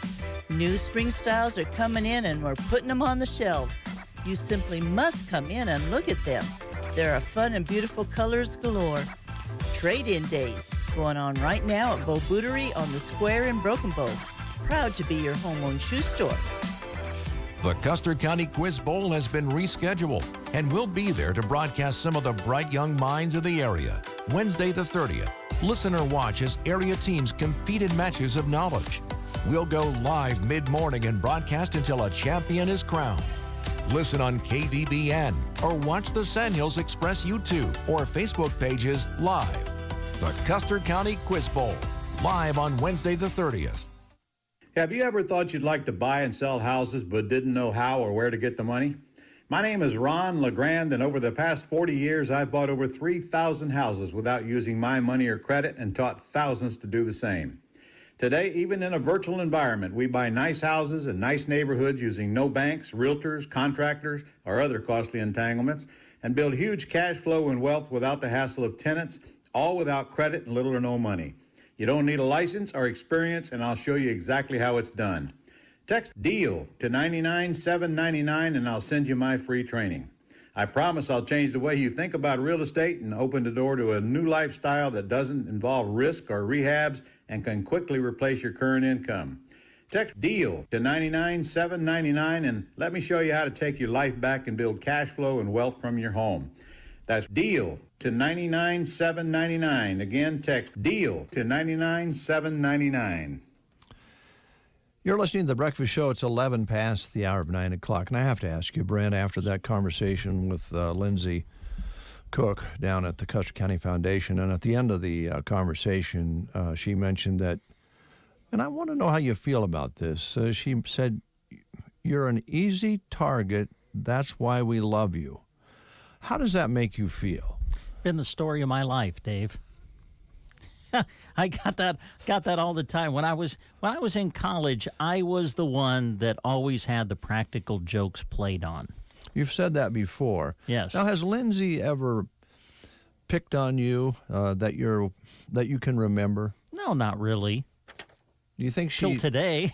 New spring styles are coming in and we're putting them on the shelves. You simply must come in and look at them. There are fun and beautiful colors galore. Trade-in days going on right now at Beaubootery on the Square in Broken Bow. Proud to be your home-owned shoe store. The Custer County Quiz Bowl has been rescheduled, and we'll be there to broadcast some of the bright young minds of the area. Wednesday the 30th, listen or watch as area teams compete in matches of knowledge. We'll go live mid-morning and broadcast until a champion is crowned. Listen on KVBN or watch the Sand Hills Express YouTube or Facebook pages live. The Custer County Quiz Bowl, live on Wednesday the 30th. Have you ever thought you'd like to buy and sell houses but didn't know how or where to get the money? My name is Ron LeGrand, and over the past 40 years, I've bought over 3,000 houses without using my money or credit and taught thousands to do the same. Today, even in a virtual environment, we buy nice houses in nice neighborhoods using no banks, realtors, contractors, or other costly entanglements, and build huge cash flow and wealth without the hassle of tenants, all without credit and little or no money. You don't need a license or experience, and I'll show you exactly how it's done. Text DEAL to 99799 and I'll send you my free training. I promise I'll change the way you think about real estate and open the door to a new lifestyle that doesn't involve risk or rehabs and can quickly replace your current income. Text DEAL to 99799 and let me show you how to take your life back and build cash flow and wealth from your home. That's DEAL to 99799. Again, text DEAL to 99799. You're listening to The Breakfast Show. It's 11 past the hour of 9 o'clock. And I have to ask you, Brent, after that conversation with Lindsay Cook down at the Custer County Foundation, and at the end of the conversation, she mentioned that, and I want to know how you feel about this. She said, "You're an easy target. That's why we love you." How does that make you feel? Been the story of my life, Dave. I got that all the time. When I was in college, I was the one that always had the practical jokes played on. You've said that before. Yes. Now, has Lindsay ever picked on you that you can remember? No, not really. Do you think she? Till today.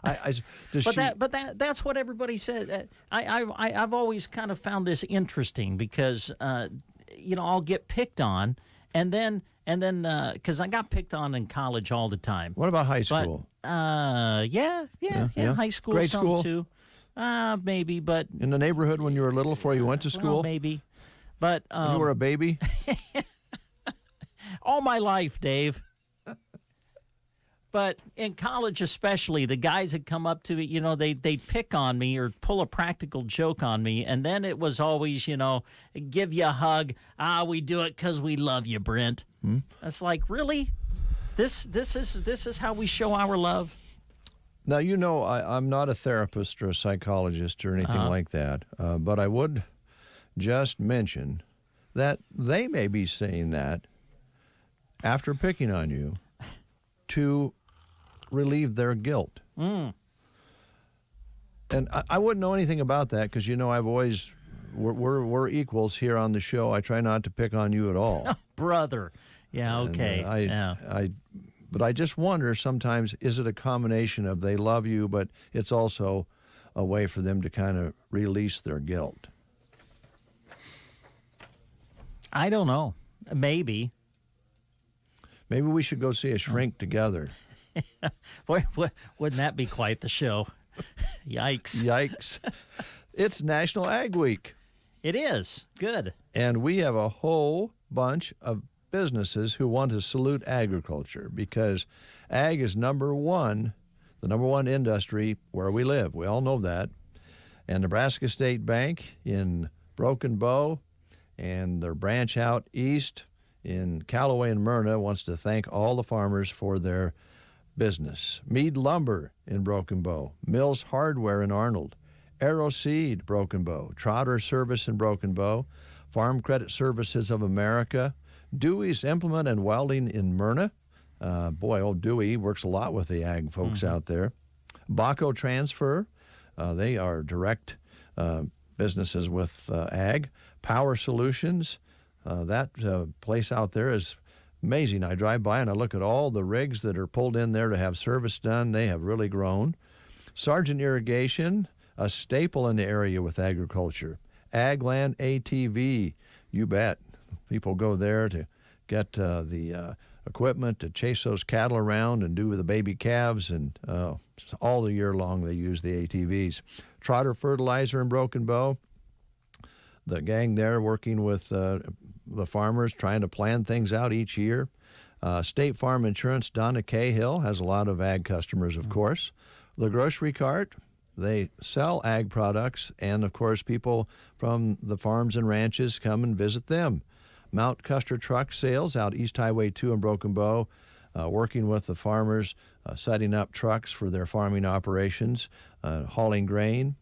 That's what everybody said. I've always kind of found this interesting because I'll get picked on, and then because I got picked on in college all the time. What about high school? Yeah. High school, grade some school too. Maybe, but in the neighborhood when you were little, before you went to school, well, maybe. But when you were a baby. All my life, Dave. But in college especially, the guys had come up to me, they'd pick on me or pull a practical joke on me, and then it was always, give you a hug. We do it because we love you, Brent. It's like, really? This is how we show our love? Now, I'm not a therapist or a psychologist or anything like that, but I would just mention that they may be saying that after picking on you to relieve their guilt. And I wouldn't know anything about that because, I've always, we're equals here on the show. I try not to pick on you at all. Brother. Yeah, okay. But I just wonder sometimes, is it a combination of they love you, but it's also a way for them to kind of release their guilt? I don't know. Maybe. Maybe we should go see a shrink together. Boy, wouldn't that be quite the show? Yikes. Yikes. It's National Ag Week. It is. Good. And we have a whole bunch of businesses who want to salute agriculture because ag is the number one industry where we live. We all know that. And Nebraska State Bank in Broken Bow and their branch out east in Callaway and Myrna wants to thank all the farmers for their business. Mead Lumber in Broken Bow, Mills Hardware in Arnold, Arrow Seed, Broken Bow, Trotter Service in Broken Bow, Farm Credit Services of America, Dewey's Implement and Welding in Myrna. Old Dewey works a lot with the ag folks out there. Baco Transfer, they are direct businesses with ag. Power Solutions, that place out there is amazing. I drive by and I look at all the rigs that are pulled in there to have service done. They have really grown. Sargent Irrigation, a staple in the area with agriculture. Agland ATV, you bet. People go there to get the equipment to chase those cattle around and do the baby calves, and all the year long they use the ATVs. Trotter Fertilizer in Broken Bow, the gang there working with the farmers trying to plan things out each year. State Farm Insurance, Donna Cahill, has a lot of ag customers, of course. The Grocery Cart, they sell ag products, and of course people from the farms and ranches come and visit them. Mount Custer Truck Sales out East Highway 2 in Broken Bow, working with the farmers, setting up trucks for their farming operations, hauling grain.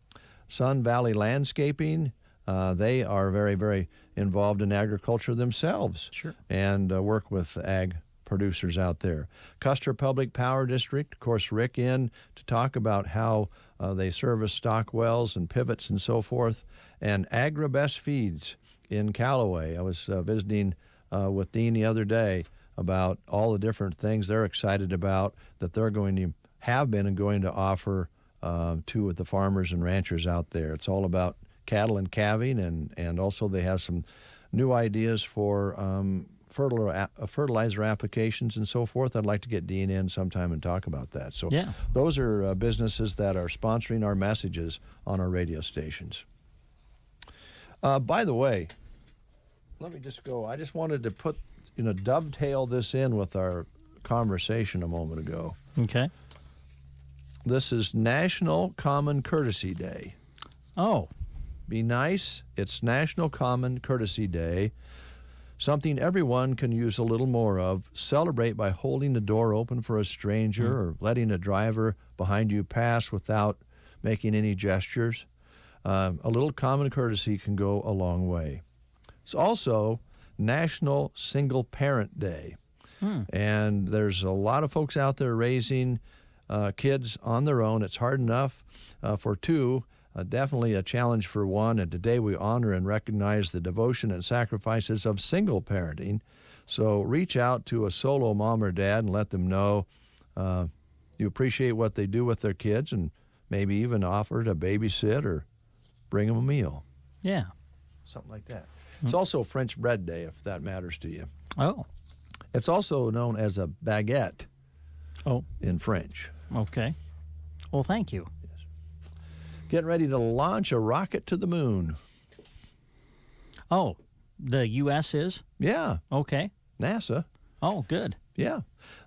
Sun Valley Landscaping, they are very, very involved in agriculture themselves. Sure. And work with ag producers out there. Custer Public Power District, of course, Rick in to talk about how they service stock wells and pivots and so forth. And Agribest Feeds in Callaway. I was visiting with Dean the other day about all the different things they're excited about that they're going to have been and going to offer to the farmers and ranchers out there. It's all about cattle and calving, and also they have some new ideas for fertilizer applications and so forth. I'd like to get Dean in sometime and talk about that. So yeah, those are businesses that are sponsoring our messages on our radio stations. By the way, let me just go. I just wanted to dovetail this in with our conversation a moment ago. Okay. This is National Common Courtesy Day. Oh. Be nice. It's National Common Courtesy Day. Something everyone can use a little more of. Celebrate by holding the door open for a stranger or letting a driver behind you pass without making any gestures. A little common courtesy can go a long way. It's also National Single Parent Day. And there's a lot of folks out there raising kids on their own. It's hard enough for two, definitely a challenge for one. And today we honor and recognize the devotion and sacrifices of single parenting. So reach out to a solo mom or dad and let them know you appreciate what they do with their kids, and maybe even offer to babysit or bring them a meal. Yeah. Something like that. It's also French Bread Day, if that matters to you. Oh. It's also known as a baguette in French. Okay. Well, thank you. Yes. Getting ready to launch a rocket to the moon. Oh, the U.S. is? Yeah. Okay. NASA. Oh, good. Yeah.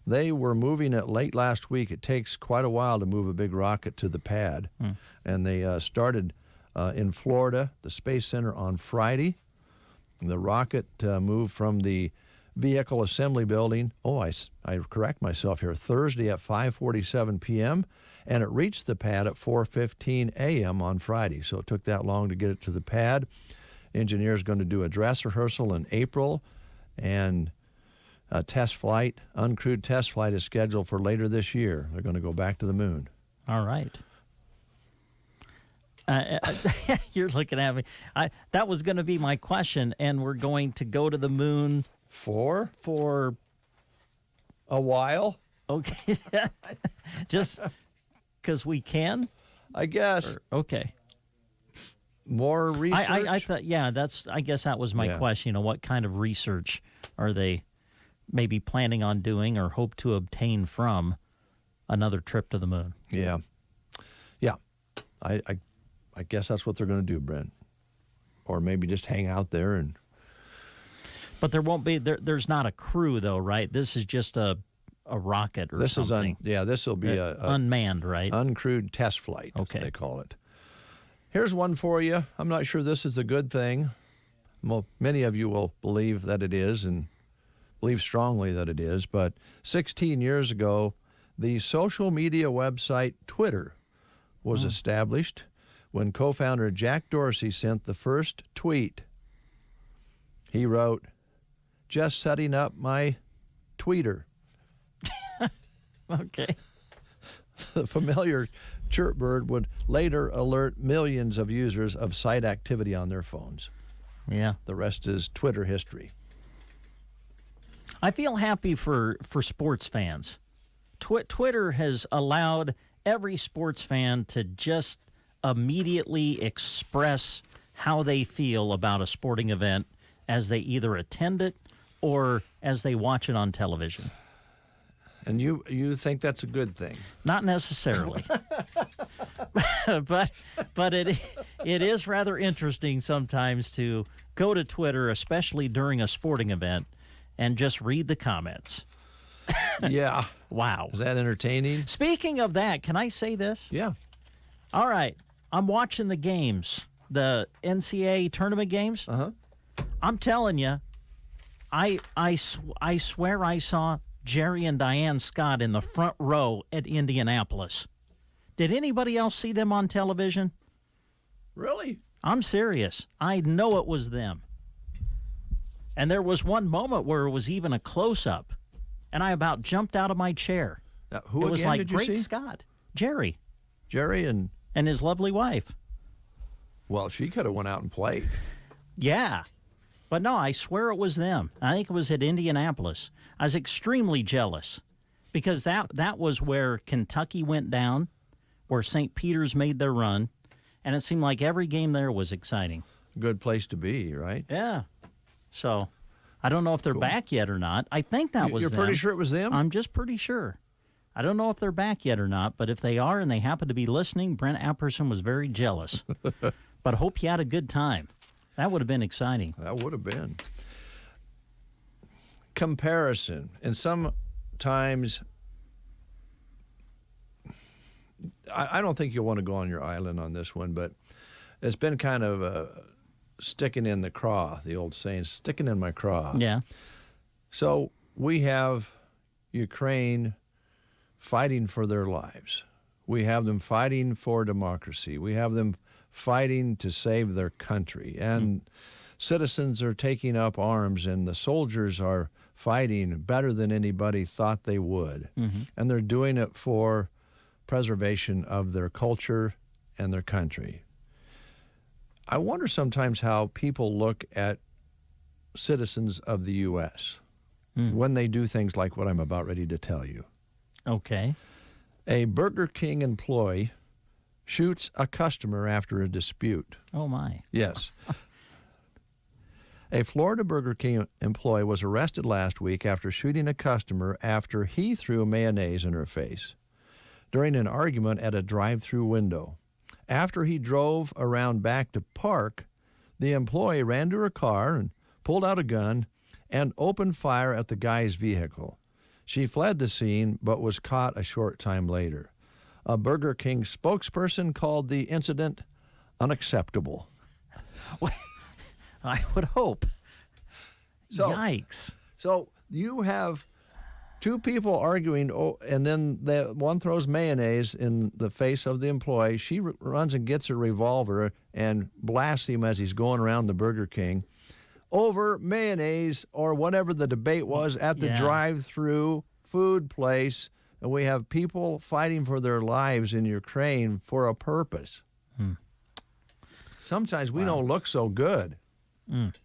They were moving it late last week. It takes quite a while to move a big rocket to the pad. And they started in Florida, the Space Center, on Friday. The rocket moved from the Vehicle Assembly Building, I correct myself here, Thursday at 5:47 p.m., and it reached the pad at 4:15 a.m. on Friday. So it took that long to get it to the pad. Engineers going to do a dress rehearsal in April, and a test flight, uncrewed test flight, is scheduled for later this year. They're going to go back to the moon. All right. You're looking at me. That was going to be my question, and we're going to go to the moon for a while. Okay. Just because we can? I guess. Okay. More research? I thought, I guess that was my question. What kind of research are they maybe planning on doing or hope to obtain from another trip to the moon? Yeah. Yeah. I guess that's what they're going to do, Brent. Or maybe just hang out there and... But there won't be, there's not a crew, though, right? This is just a rocket or something. This will be a unmanned, right? Uncrewed test flight, okay. They call it. Here's one for you. I'm not sure this is a good thing. Well, many of you will believe that it is and believe strongly that it is. But 16 years ago, the social media website Twitter was established when co-founder Jack Dorsey sent the first tweet. He wrote, "Just setting up my tweeter." Okay. The familiar chirp bird would later alert millions of users of site activity on their phones. Yeah. The rest is Twitter history. I feel happy for sports fans. Twitter has allowed every sports fan to just immediately express how they feel about a sporting event as they either attend it or as they watch it on television. And you think that's a good thing? Not necessarily. but it is rather interesting sometimes to go to Twitter, especially during a sporting event, and just read the comments. Yeah. Wow. Is that entertaining? Speaking of that, can I say this? Yeah. All right. I'm watching the games, the NCAA tournament games. Uh-huh. I'm telling you, I swear I saw Jerry and Diane Scott in the front row at Indianapolis. Did anybody else see them on television? Really? I'm serious. I know it was them. And there was one moment where it was even a close-up, and I about jumped out of my chair. Now, who it was again like did you Great see? Scott. Jerry. Jerry and his lovely wife. Well, she could have went out and played. Yeah. But no, I swear it was them. I think it was at Indianapolis. I was extremely jealous because that was where Kentucky went down, where St. Peter's made their run, and it seemed like every game there was exciting. Good place to be, right? Yeah. So I don't know if they're back yet or not. I think that was You're them. pretty sure it was them? I'm just pretty sure. I don't know if they're back yet or not, but if they are and they happen to be listening, Brent Apperson was very jealous. But I hope you had a good time. That would have been exciting. That would have been. Comparison. And sometimes, I don't think you'll want to go on your island on this one, but it's been kind of sticking in the craw, the old saying, sticking in my craw. Yeah. So we have Ukraine fighting for their lives. We have them fighting for democracy. We have them fighting to save their country. And citizens are taking up arms, and the soldiers are fighting better than anybody thought they would. Mm-hmm. And they're doing it for preservation of their culture and their country. I wonder sometimes how people look at citizens of the U.S. when they do things like what I'm about ready to tell you. Okay. A Burger King employee shoots a customer after a dispute. Oh, my. Yes. A Florida Burger King employee was arrested last week after shooting a customer after he threw mayonnaise in her face during an argument at a drive-through window. After he drove around back to park, the employee ran to her car and pulled out a gun and opened fire at the guy's vehicle. She fled the scene but was caught a short time later. A Burger King spokesperson called the incident unacceptable. I would hope. So, yikes. So you have two people arguing, and then the one throws mayonnaise in the face of the employee. She runs and gets a revolver and blasts him as he's going around the Burger King over mayonnaise or whatever the debate was at the drive-through food place. And we have people fighting for their lives in Ukraine for a purpose. Sometimes we don't look so good.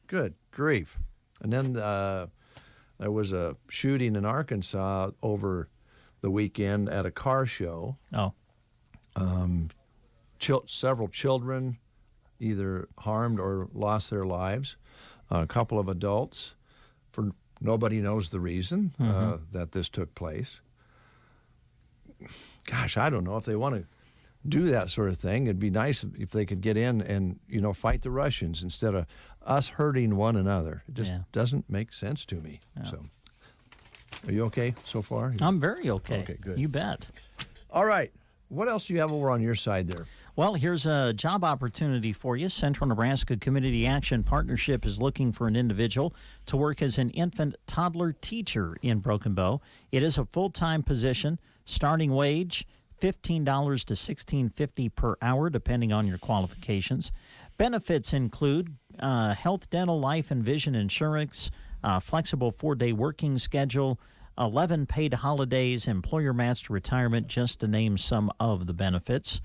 Good grief. And then there was a shooting in Arkansas over the weekend at a car show. Oh. Several children either harmed or lost their lives. A couple of adults, for nobody knows the reason that this took place. Gosh, I don't know if they want to do that sort of thing. It'd be nice if they could get in and, fight the Russians instead of us hurting one another. It just doesn't make sense to me. Yeah. So, are you okay so far? I'm very okay. Okay, good. You bet. All right. What else do you have over on your side there? Well, here's a job opportunity for you. Central Nebraska Community Action Partnership is looking for an individual to work as an infant toddler teacher in Broken Bow. It is a full-time position. Starting wage, $15 to $16.50 per hour, depending on your qualifications. Benefits include health, dental, life, and vision insurance, flexible 4-day working schedule, 11 paid holidays, employer-matched retirement, just to name some of the benefits.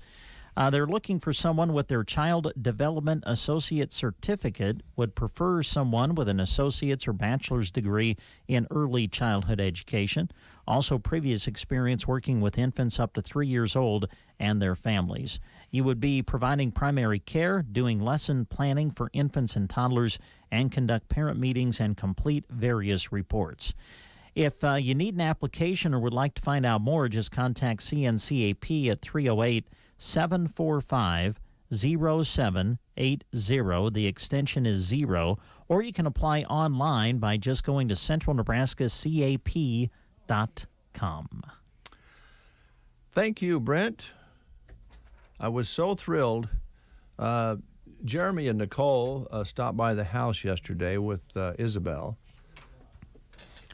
They're looking for someone with their Child Development Associate Certificate, would prefer someone with an associate's or bachelor's degree in early childhood education. Also, previous experience working with infants up to 3 years old and their families. You would be providing primary care, doing lesson planning for infants and toddlers, and conduct parent meetings and complete various reports. If you need an application or would like to find out more, just contact CNCAP at 308-745-0780. The extension is 0. Or you can apply online by just going to centralnebraskacap.com. Thank you, Brent. I was so thrilled. Jeremy and Nicole stopped by the house yesterday with Isabel.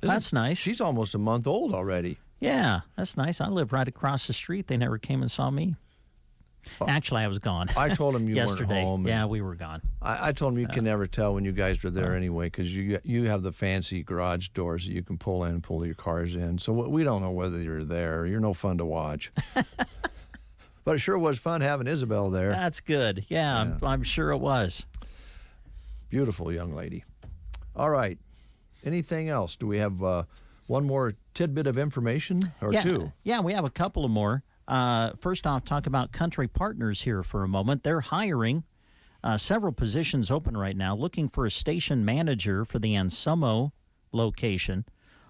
That's nice. She's almost a month old already. Yeah, that's nice. I live right across the street. They never came and saw me. Actually, I was gone. I told them you yesterday. weren't home. Yeah, we were gone. I told them you can never tell when you guys were there anyway, because you have the fancy garage doors that you can pull in and pull your cars in. So we don't know whether you're there. You're no fun to watch. But it sure was fun having Isabel there. That's good. Yeah. I'm sure it was. Beautiful young lady. All right. Anything else? Do we have one more tidbit of information or two? Yeah, we have a couple of more. First off, talk about Country Partners here for a moment. They're hiring several positions open right now, looking for a station manager for the Ansumo location.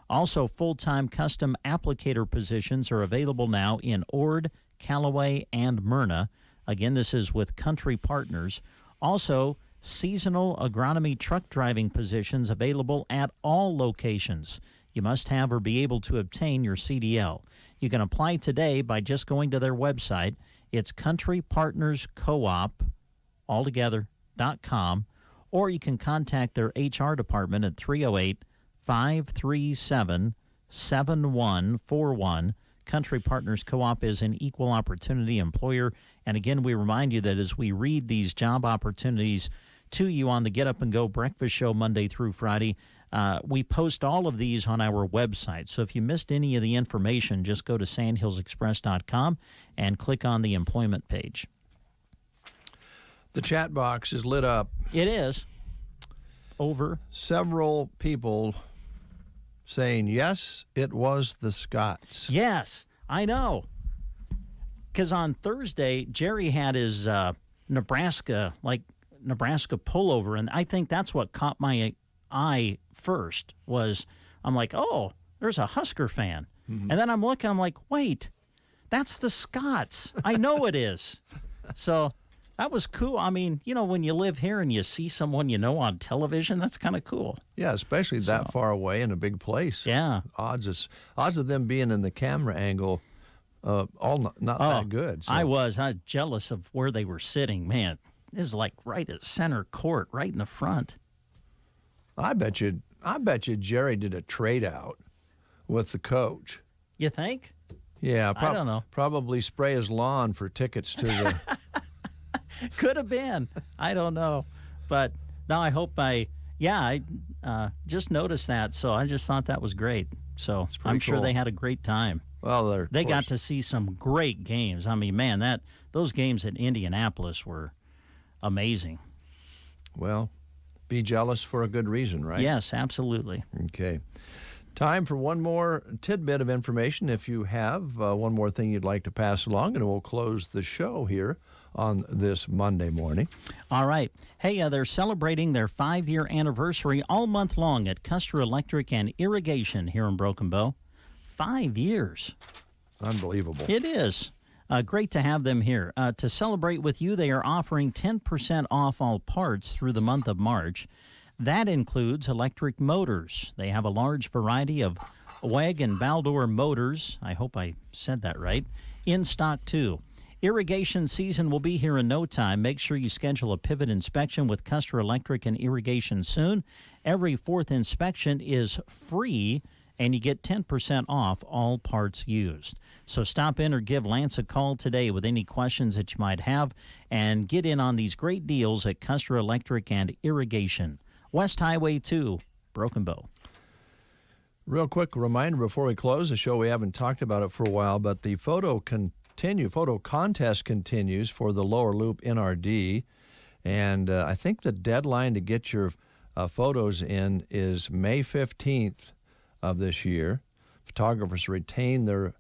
Also, full-time custom applicator positions are available now in Ord, Callaway, and Myrna. Again, this is with Country Partners. Also, seasonal agronomy truck driving positions available at all locations. You must have or be able to obtain your CDL. You can apply today by just going to their website. It's countrypartnerscoop.com, or you can contact their HR department at 308-537-7141. Country Partners Co-op is an equal opportunity employer. And again, we remind you that as we read these job opportunities to you on the Get Up and Go Breakfast Show Monday through Friday, we post all of these on our website. So if you missed any of the information, just go to sandhillsexpress.com and click on the employment page. The chat box is lit up. It is. Over. Several people saying, yes, it was the Scots. Yes, I know. Because on Thursday, Jerry had his Nebraska pullover, and I think that's what caught my eye first was I'm like, oh, there's a Husker fan. Mm-hmm. And then I'm looking, I'm like, wait, that's the Scots. I know it is. So that was cool. I mean, when you live here and you see someone on television, that's kind of cool. Yeah, especially that far away in a big place. Yeah. Odds of them being in the camera angle not that good. So. I was jealous of where they were sitting. Man, it was like right at center court, right in the front. I bet you Jerry did a trade out with the coach. You think? Yeah, I don't know. Probably spray his lawn for tickets to the. Could have been. I don't know, but no, I hope I just noticed that, so I just thought that was great. So I'm sure they had a great time. Well, they got to see some great games. I mean, man, those games at Indianapolis were amazing. Well, be jealous for a good reason, right? Yes, absolutely. Okay. Time for one more tidbit of information if you have one more thing you'd like to pass along, and we'll close the show here on this Monday morning. All right. Hey, they're celebrating their 5-year anniversary all month long at Custer Electric and Irrigation here in Broken Bow. 5 years. Unbelievable. It is. Great to have them here. To celebrate with you, they are offering 10% off all parts through the month of March. That includes electric motors. They have a large variety of WEG and Baldor motors. I hope I said that right. In stock, too. Irrigation season will be here in no time. Make sure you schedule a pivot inspection with Custer Electric and Irrigation soon. Every 4th inspection is free, and you get 10% off all parts used. So stop in or give Lance a call today with any questions that you might have and get in on these great deals at Custer Electric and Irrigation. West Highway 2, Broken Bow. Real quick reminder before we close the show, we haven't talked about it for a while, but the photo contest continues for the Lower Loop NRD, and I think the deadline to get your photos in is May 15th of this year. Photographers retain their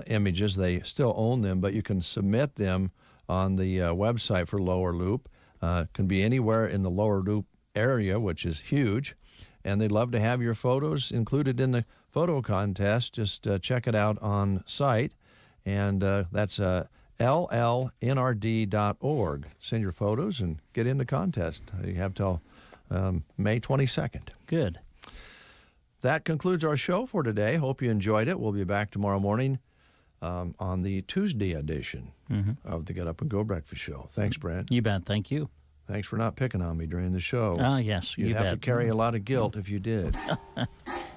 images. They still own them, but you can submit them on the website for Lower Loop. Can be anywhere in the Lower Loop area, which is huge, and they'd love to have your photos included in the photo contest. Just check it out on site, and that's llnrd.org. Send your photos and get in the contest. You have till May 22nd. Good. That concludes our show for today. Hope you enjoyed it. We'll be back tomorrow morning on the Tuesday edition of the Get Up and Go Breakfast Show. Thanks, Brent. You bet. Thank you. Thanks for not picking on me during the show. Yes, You'd have to carry a lot of guilt if you did.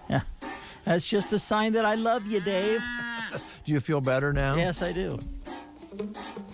Yeah, that's just a sign that I love you, Dave. Do you feel better now? Yes, I do.